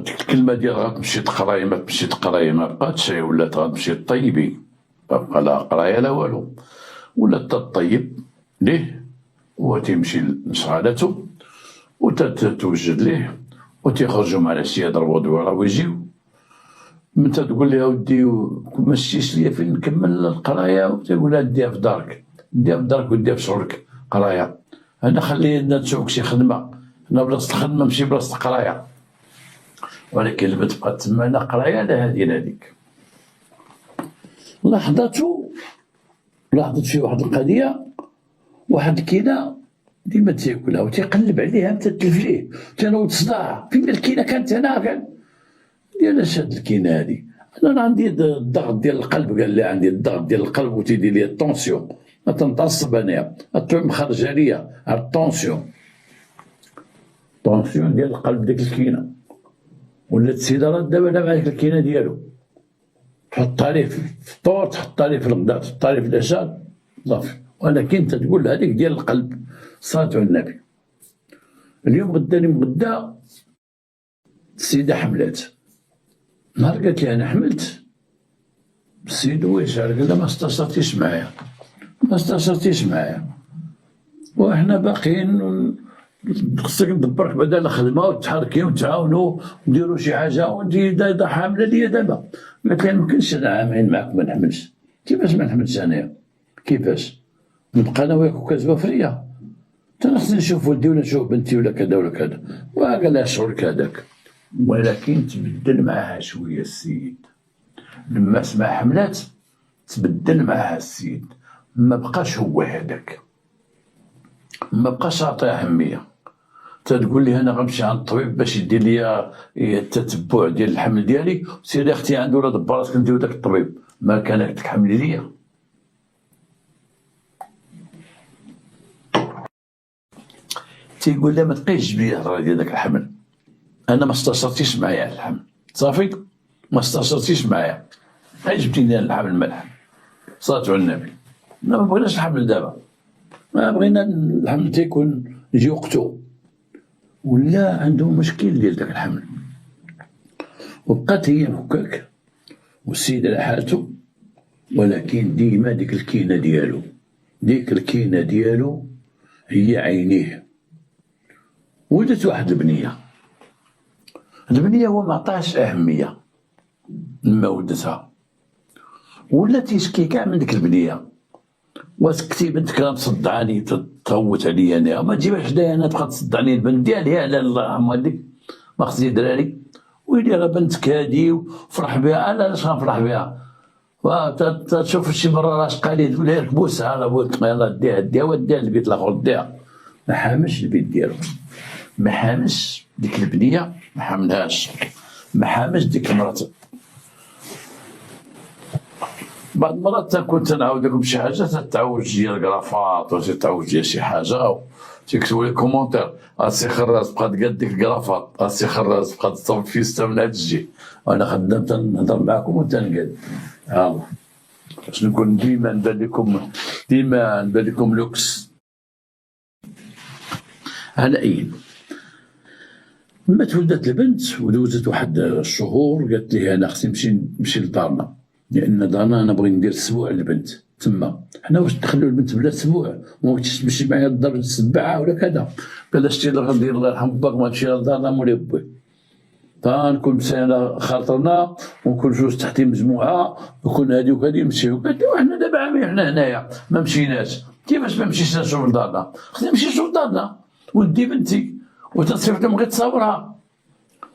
ديك الكلمه ديال غتمشي تقراي ما تمشي تقراي ما بقاتش، ولات غتمشي طيبي، ما بقى لا قرايه لا والو، ولات تطيب ليه وتمشي لشغالاتو وتتوجد ليه وتيخرجوا مع العشيه يضربوا دويره ويجيو. من تقول لها ودي ما شتيش ليا فين نكمل القرايه، وتقول لها ديها في دارك، ديها في دارك وديها في شغلك قرايه، انا خلينا نشوفك شي خدمه، انا بلاصه الخدمه ماشي بلاصه القرايه. ولكن البنت بقات تما لا قرايه لا هادي لا هاديك. لاحظت في واحد القضيه، واحد الكينه ديما تياكلها وتيقلب عليها تتلف ليه، تنوض صداع فين الكينه كانت هنا، قال ديال اش هاد الكينه هادي، انا عندي الضغط ديال القلب، قال لي عندي الضغط ديال القلب وتيدير لي الطونسيون، تنتعصب انايا، الطعم خرج عليا على الطونسيون ديال القلب ديك الكينه. ولات السيده راه دابا مع ديك الكينه ديالو، تحطها ليه في الفطور، تحطها ليه في الغداء، تحطها ليه في العشاء صافي. ولكن تتقول هذيك ديال القلب، صلاة على النبي. اليوم غدا السيده حملات، نهار قالت لي انا حملت، السيد هو يشعر قال لها ما استشرتيش معايا وحنا باقيين، خصك ندبرك بعدا الخدمه وتحركي وتعاونوا نديروا شي حاجه، وانت دابا حامله ليا دابا. قالت لي ميمكنش انا عامين معاك ما نحملش. كيفاش ما نحملش انايا؟ كيفاش نبقى انا وياك وكذبه فريه؟ انا خصني نشوف ولدي ولا نشوف بنتي ولا كذا ولا كذا. وقال لها شغلك هذاك. ولكن تبدل معها شويه السيد، لما سمع حملات تبدل معها السيد، ما بقاش هو هذاك، ما بقاش عطيه اهميه. تتقول لي انا غنمشي عند الطبيب باش يدير لي التتبع ديال الحمل ديالي، سيدي اختي عنده ولا دبر راسك انت وداك الطبيب، ما كان تحملي ليا. تيقول لها ما تبقيش تجبدي الهضره ديال داك الحمل، انا ما استشرتيش معايا على الحمل صافي، ما استشرتيش معايا، غير جبتيني انا الحمل ما الحمل. صلاة على النبي. ما بغيناش الحمل دابا، ما بغينا الحمل تيكون يجي وقتو، ولا عندهم مشكل ديال داك الحمل. وبقات هي هكاك والسيد على حالته، ولكن ديما ديك الكينة ديالو، ديك الكينة ديالو هي عينيه. ولدت واحد البنية، البنية هو معطاهاش أهمية لما ولدتها، ولا تيشكي كاع من ديك البنية. واسكتي بنتك راه مصدعاني تغوت عليا انا، ما تجيبهاش حدايا انا تبقى تصدعني البنت ديالي. لا الله يرحم والديك ما خصني دراري، ويلي راه بنتك هادي وفرح بها. انا علاش غنفرح بها؟ تشوف شي مرة راشقة ليه تقول لها بوسها، راه بوسك يلاه ديها وديها للبيت الاخر ديها. ما حامش البيت ديالو، ما حامش ديك البنية، ما حاملهاش، ما حامش ديك المرات. بعض المرات تنكون تنعاود لكم شي حاجه تتعوج ديال الكرافات ولا تتعوج ديال شي حاجه تيكتبوا لي كومونتير السي خراز بقى تقاد ديك الكرافات، السي خراز بقى تصوب فيستا من هاد الجي، وانا خدام تنهضر معاكم وتنقاد. ها الله باش نكون ديما نبان لكم لوكس. على اي لما تولدت البنت ودوزت واحد الشهور قالت لي انا خصني نمشي لدارنا، لان دارنا انا بغي ندير سبوع للبنت تما. حنا واش دخلوا البنت بلا سبوع وما بغيتيش تمشي معايا للدار نتسبعها ولا كذا؟ قال شتي اللي غندير الله يرحم باك ما نمشي لدارنا مولاي بوي، نكون مسينا خاطرنا ونكون جوج تحتي مجموعه وكون هادي وهادي نمشيو. قالت لي وحنا دابا عامين حنا هنايا ما مشيناش. كيفاش ما مشيتش نشوف لدارنا؟ خصني نمشي نشوف لدارنا ولدي بنتي وتصيفط لهم غير تصاورها.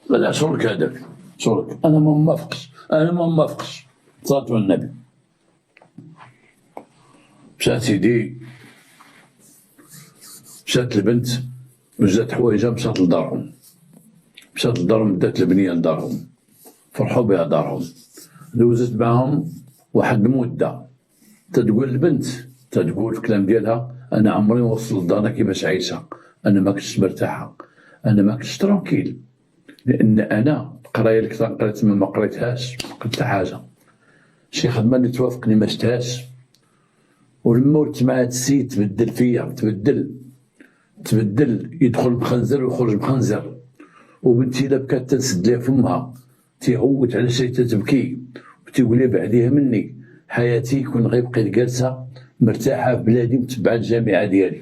لا شغلك هذاك شغلك، انا ما موافقش صلاة على النبي. مشات سيدي، مشات البنت وجات حوايجها مشات لدارهم، دات البنية لدارهم، فرحوا بها دارهم، دوزت معاهم واحد المدة. تتقول البنت تتقول في الكلام ديالها انا عمري ما وصلت لدارنا كيفاش عايشة، انا ما كنتش مرتاحة، انا ما كنتش ترونكيل، لان انا القرايه اللي كنت نقرا تما ما قريتهاش، ما قريت حتى حاجه، شي خدمه اللي توافقني ما شتهاش. ولما ولت مع هاد السيد تبدل فيا، تبدل يدخل بخنزر ويخرج بخنزر. وبنتي الا بكات تنسد ليها فمها تيعوت على شي تتبكي وتيقول لي بعديها مني حياتي كون غير بقيت جالسه مرتاحه في بلادي متبعه الجامعه ديالي.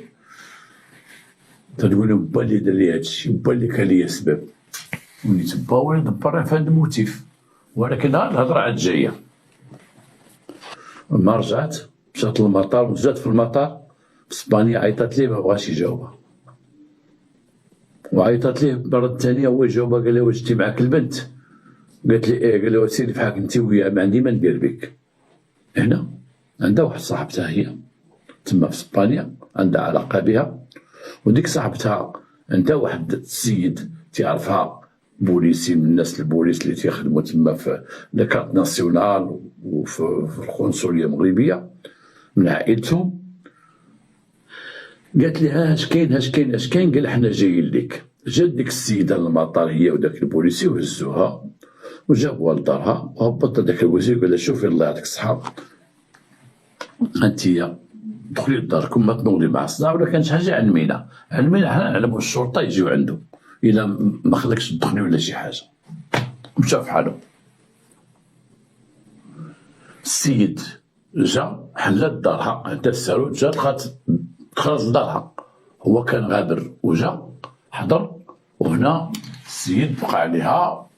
تقول با اللي دار لي هادشي، با اللي كان ليا سبب. وليت با ولد برا في هاد الموتيف، ولكن الهضره عاد جايه. ما رجعت مشات للمطار، وجات في المطار في اسبانيا عيطات ليه ما بغاش يجاوبها، وعيطات ليه المره الثانيه هو يجاوبها. قال لها واش جبتي معاك البنت؟ قالت لي ايه. قال لها سيري فحالك انت وياه، ما عندي ما ندير بك. هنا عندها واحد صاحبتها هي تما في اسبانيا عندها علاقه بها، وديك صاحبتها عندها واحد السيد تيعرفها بوليسي من الناس البوليس اللي تيخدموا تما في لاكارت ناسيونال وفي القنصليه المغربيه من عائلتهم. قالت لي اش كاين؟ قال حنا جايين لك. جات ديك السيده للمطار هي وداك البوليسي وهزوها وجابوها لدارها، وهبط داك الوزير قال لها شوفي الله يعطيك الصحه انتيا دخلي لداركم ما تنوضي مع الصداع ولا كانت حاجه علمينا حنا نعلموا الشرطه يجيو عنده الا ما خلاكش تدخلي ولا شي حاجه. مشى في حاله. السيد جا حلات دارها عندها الساروت، جات دخلت لدارها، هو كان غابر وجا حضر. وهنا السيد بقى عليها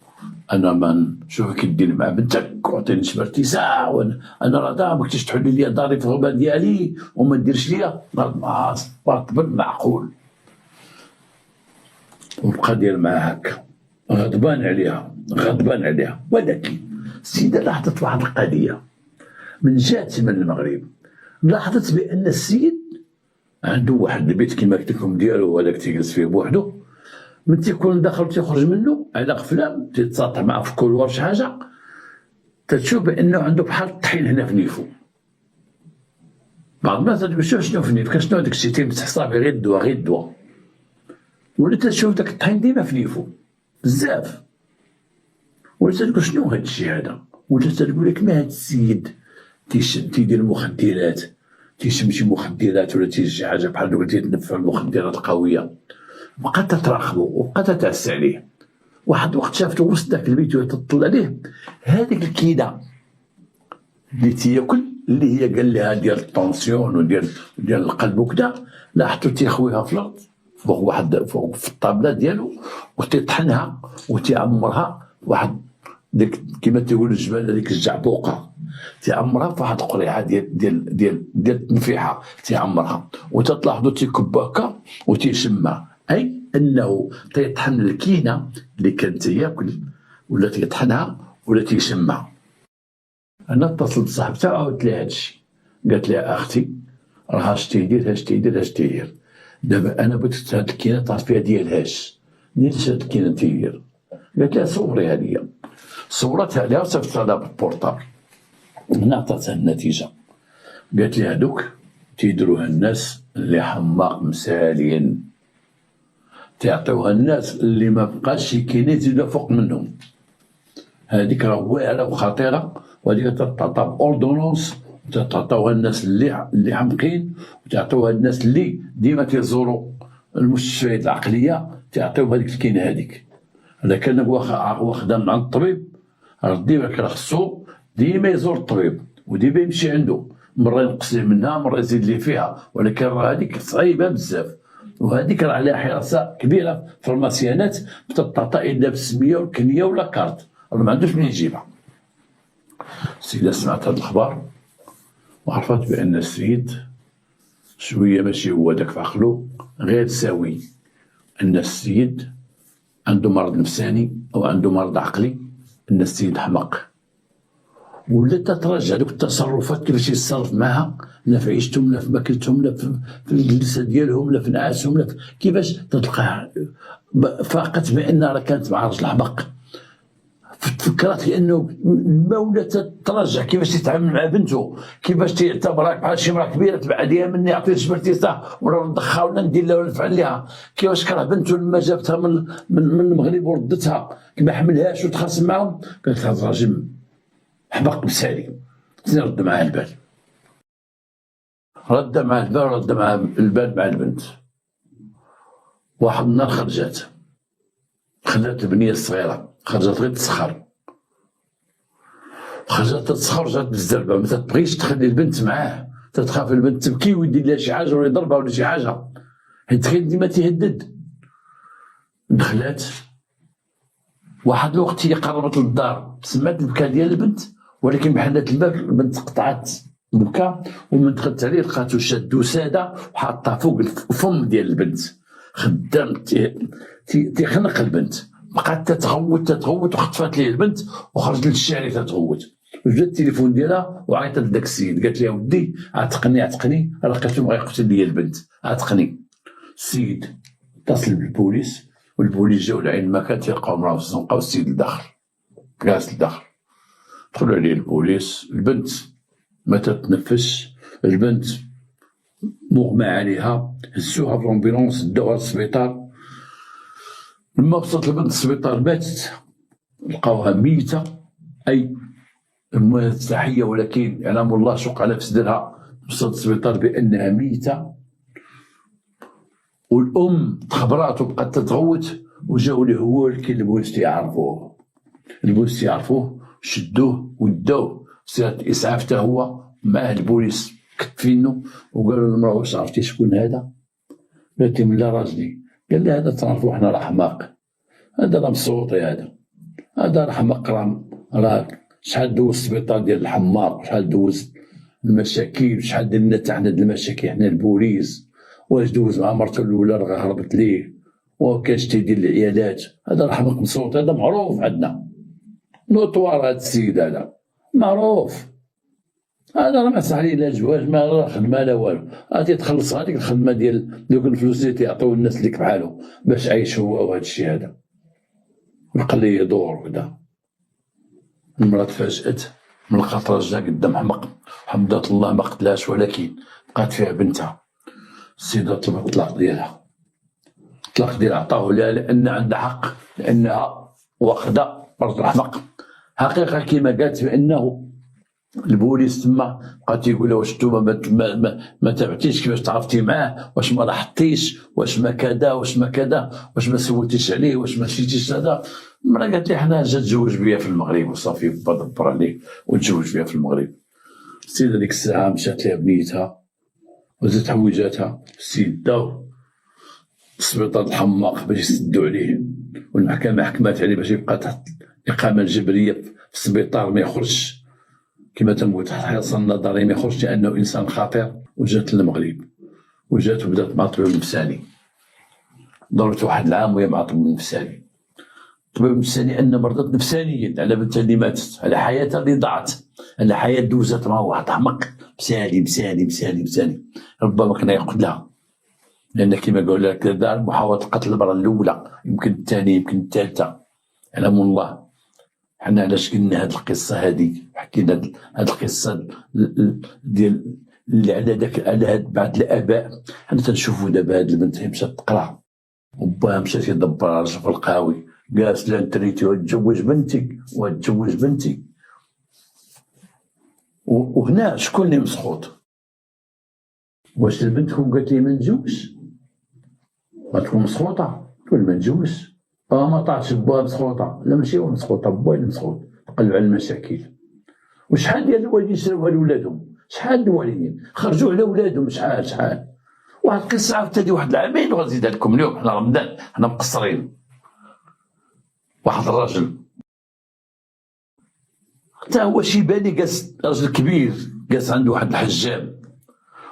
انا ما نشوفك كدير مع بنتك وعطيني شبرتي ساعه، وانا راه ما كنتيش تحل لي داري في الغبه ديالي وما ديرش ليا بالمعقول. وبقى دير معاها هكا غضبان عليها. ولكن السيده لاحظت واحد القضيه من جات من المغرب، لاحظت بان السيد عنده واحد البيت كيما قلت لكم ديالو، هذاك تيجلس فيه بوحدو، من تيكون داخل تيخرج منه على غفله تيتساطع معاه في كولوار شي حاجه، تتشوف بانه عنده بحال الطحين هنا في نيفو. بعض الناس تقول شنو في نيف، شنو هذاك الشيء تيمسح صافي غير الدواء، ولا تشوف داك الطحين ديما في نيفو بزاف، ولا تقول شنو هذا الشيء هذا، ولا تقول لك ما هذا السيد تيدير المخدرات، تيشم شي مخدرات ولا تيجي شي حاجه بحال دوك تيتنفع المخدرات القويه. بقات تتراقبو وبقات تعس عليه، واحد الوقت شافته وسط داك البيت وهي تطل عليه، هذيك الكيده اللي تياكل اللي هي قال لها ديال الطونسيون وديال القلب وكذا، لاحظتو تيخويها في الارض فوق في الطابله ديالو، وتيطحنها وتيعمرها واحد ديك كيما تيقولوا الجبال هذيك الجعبوقه، تيعمرها في واحد القريعه ديال التنفيحه، تيعمرها وتتلاحظوا تيكب هكا وتيشمها، اي انه تيطحن الكينه اللي كان تياكل ولا تيطحنها ولا تيشمها. انا اتصلت بصاحبتها وعاودت لها هادشي، قالت لها اختي راه اش تيدير دابا انا بغيت هاد الكينه تعرف فيها ديالهاش هاد الكينه تيدير. قالت لها صوريها ليا، صورتها لها وصيفطتها لها بالبورطابل، هنا عطاتها النتيجه. قالت لي هادوك تيديروها الناس اللي حماق مسالين، تعطيوها الناس اللي ما بقاش كاينين يزيدوا فوق منهم، هذيك راه واعره وخطيره، وهذيك تتعطى باوردونونس، وتعطيوها الناس اللي حمقين، وتعطيوها الناس اللي ديما تيزوروا المستشفيات العقليه، تعطيوهم هذيك الكينه هذيك. اذا كان واخدها من عند الطبيب راه ديما خصو ديما يزور الطبيب وديما يمشي عنده، مره ينقص ليه منها مره يزيد ليه فيها، ولكن راه هذيك صعيبه بزاف، وهذيك راه عليها حراسه كبيره في الماسيانات، بتتعطى الا بالسميه والكنيه ولا كارت، راه ما عندوش من يجيبها. السيده سمعت هاد الاخبار وعرفت بان السيد شويه ماشي هو داك في عقلو غير سوي، ان السيد عنده مرض نفساني او عنده مرض عقلي، ان السيد حمق، ولا تترجع دوك التصرفات كيفاش يتصرف معها، لا في عيشتهم لا في ماكلتهم لا في الجلسه ديالهم لا في نعاسهم لا كيفاش تلقاه فاقت بان راه كانت مع راجل حمق. فكرت لانه ما ولا تترجع كيفاش يتعامل مع بنته، كيفاش تعتبرها بحال شي مراه كبيره تبعد ليها مني عطيت جبرتيسه ولا ندخها ولا ندير لها ولا نفعل لها، كيفاش كره بنته لما جابتها من المغرب وردتها ما حملهاش وتخاصم معاهم، قالت هذا الراجل حمق مسالي، خصني نرد معاه البال. رد معاه البال مع البنت. واحد النهار خرجت البنيه الصغيره، خرجت غير تسخر، خرجت تتسخر رجعت بالزربه، ما تبغيش تخلي البنت معاه، تتخاف البنت تبكي ويدير لها شي حاجه ولا يضربها ولا شي حاجه، حيت تخيل ديما تيهدد. دخلات واحد الوقت هي قربت للدار، سمعت البكا ديال البنت، ولكن بحال الباب البنت قطعت البكا، ومن دخلت عليه لقاتو شاد وساده وحاطها فوق الفم ديال البنت، خدام تيخنق البنت، بقات تتغوت وخطفات ليه البنت وخرجت للشارع تتغوت، وجات التليفون ديالها وعيطت لذاك السيد، قالت له ودي عتقني راه لقيتو بغا يقتل لي البنت، عتقني. السيد اتصل بالبوليس، والبوليس جاو لعين المكان تيلقاو مراه في الزنقه والسيد لداخل جالس لداخل. دخلوا عليه البوليس، البنت ما تتنفسش، البنت مغمى عليها، هزوها في الامبيلونس داوها للسبيطار. لما وصلت البنت للسبيطار ماتت، لقاوها ميته، اي تحيه، ولكن اعلام الله شق على في صدرها، وصلت للسبيطار بانها ميته. والام تخبرات وبقات تتغوت، وجاو ليه هو البوليس تيعرفوه، شدوه وداوه سيارة الاسعاف حتى هو معاه البوليس كتفينو، وقالوا للمراه واش عرفتي شكون هذا؟ قالت لهم لا راجلي. قال لي هذا تعرفوه حنا راه حماق، هذا راه مصوتي، هذا راه حماق، راه شحال دوز السبيطار ديال الحماق، شحال دوز المشاكل، شحال درنا حتى حنا المشاكل حنا البوليس، واش دوز مع مرته الاولى راه هربت ليه، وكاش تيدير العيادات، هذا راه حماق مصوت، هذا معروف عندنا نوطوار، هذا السيد هذا معروف، هذا راه ما صح ليه لا جواز ما لا خدمه لا والو، تيتخلص هذيك الخدمه ديال دوك الفلوس اللي تيعطيو الناس اللي بحالو باش عايش هو وهذا الشيء هذا، ويبقى ليه يدور وكذا. المراه تفاجأت من الخطره جا قدام حمق، حمدات الله ما قتلاش، ولكن بقات فيها بنتها. السيده طلبت الطلاق ديالها، الطلاق ديالها عطاوه لها لان عندها حق، لانها واخده رجل الحمق. حقيقه كما قالت بانه البوليس تما بقى تيقول له واش نتوما ما تابعتيش كيفاش تعرفتي معاه، واش ما لاحظتيش، واش ما كذا واش ما كذا، واش ما سولتيش عليه، واش ما مشيتيش هذا. المراه قالت لي حنا جا تزوج بيا في المغرب وصافي با دبر عليه وتزوج بيا في المغرب. السيده ديك الساعه مشات ليها بنيتها وزات حويجاتها السيد داو السبيطار الحماق باش يسدوا عليه، والمحكمه حكمات عليه باش يبقى تحت الاقامه الجبريه في السبيطار، ما يخرجش كما تنقول تحت حراسه النظريه، ما يخرجش لانه انسان خطير. وجات للمغرب وجات وبدات مع الطبيب النفساني، ضربت واحد العام وهي مع الطبيب النفساني. الطبيب النفساني ان مرضت نفسانيا على بنتها اللي ماتت، على حياتها اللي ضاعت، على حياه دوزت مع واحد احمق مسالي مسالي مسالي مسالي، ربما كان يقتلها، لان كما قال لك دار محاوله قتل المراه الاولى، يمكن الثانيه، يمكن الثالثه، علم الله. حنا علاش قلنا هذه القصه هذه، حكينا هذه القصه ديال اللي على داك على هاد بعض الاباء. حنا تنشوفوا دابا هاد البنت هي مشات تقرا وباها مشات يدبر راسها في القهاوي، جالس لا تريتي وتزوج بنتك وتزوج بنتي. وهنا شكون اللي مسخوط؟ واش البنت تكون قالت لي ما نتزوجش ما تكون مسخوطه، تقول ما نتزوجش، ما طاعتش باها مسخوطه، لا ماشي هو مسخوطه، باها اللي مسخوط، تقلب على المشاكل. وشحال ديال الوالدين شراوها لولادهم، شحال الوالدين خرجوا على ولادهم، شحال واحد القصه عاوتاني واحد العامين وغنزيدها لكم اليوم، حنا رمضان حنا مقصرين. واحد الراجل حتى هو شيباني، جالس راجل كبير، جالس عنده واحد الحجام،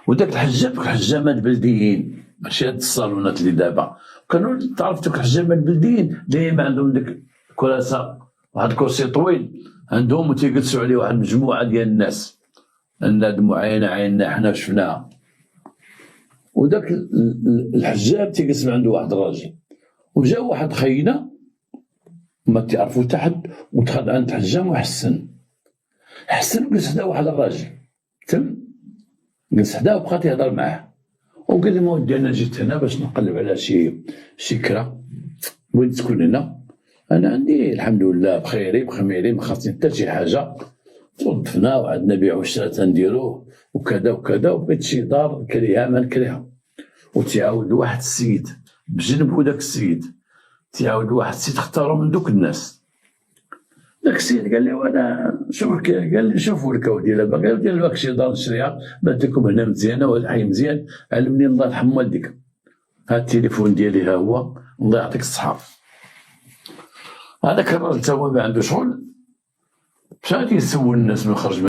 وداك الحجام دوك الحجامات بلديين ماشي هاد الصالونات اللي دابا، كانوا تعرف دوك الحجامات البلديين دايما عندهم ديك الكراسه، واحد الكرسي طويل عندهم وتيجلسوا عليه واحد المجموعه ديال الناس، الناس معينه عيننا حنا شفناها. وداك الحجام تيجلس عنده واحد الراجل، وجا واحد خينا ما تعرفوا حتى حد، ودخل عند الحجام وحسن جلس حدا واحد الراجل جلس حداه وبقى تيهضر معاه، وقال لي مودي انا جيت هنا باش نقلب على شي كرا، وين تكون هنا؟ انا عندي الحمد لله بخيري بخميري، ما خاصني حتى شي حاجه، توظفنا وعندنا بيع وشراء تنديروه وكذا وكذا، وبغيت شي دار نكريها ما نكريها. وتعاود واحد السيد بجنبو، داك السيد تيعاود واحد السيد اختارو من دوك الناس. داك السيد قال لي وانا شوف، قال لي شوفوا الكاو ديالها، قال لي باك شي دار نشريها بانتكم هنا مزيانه وهذا الحي مزيان، علمني الله يرحم والديك، ها التليفون ديالي ها هو، الله يعطيك الصحه. هذاك الراجل تا هو ما عنده شغل، مشى تيسول الناس من خرج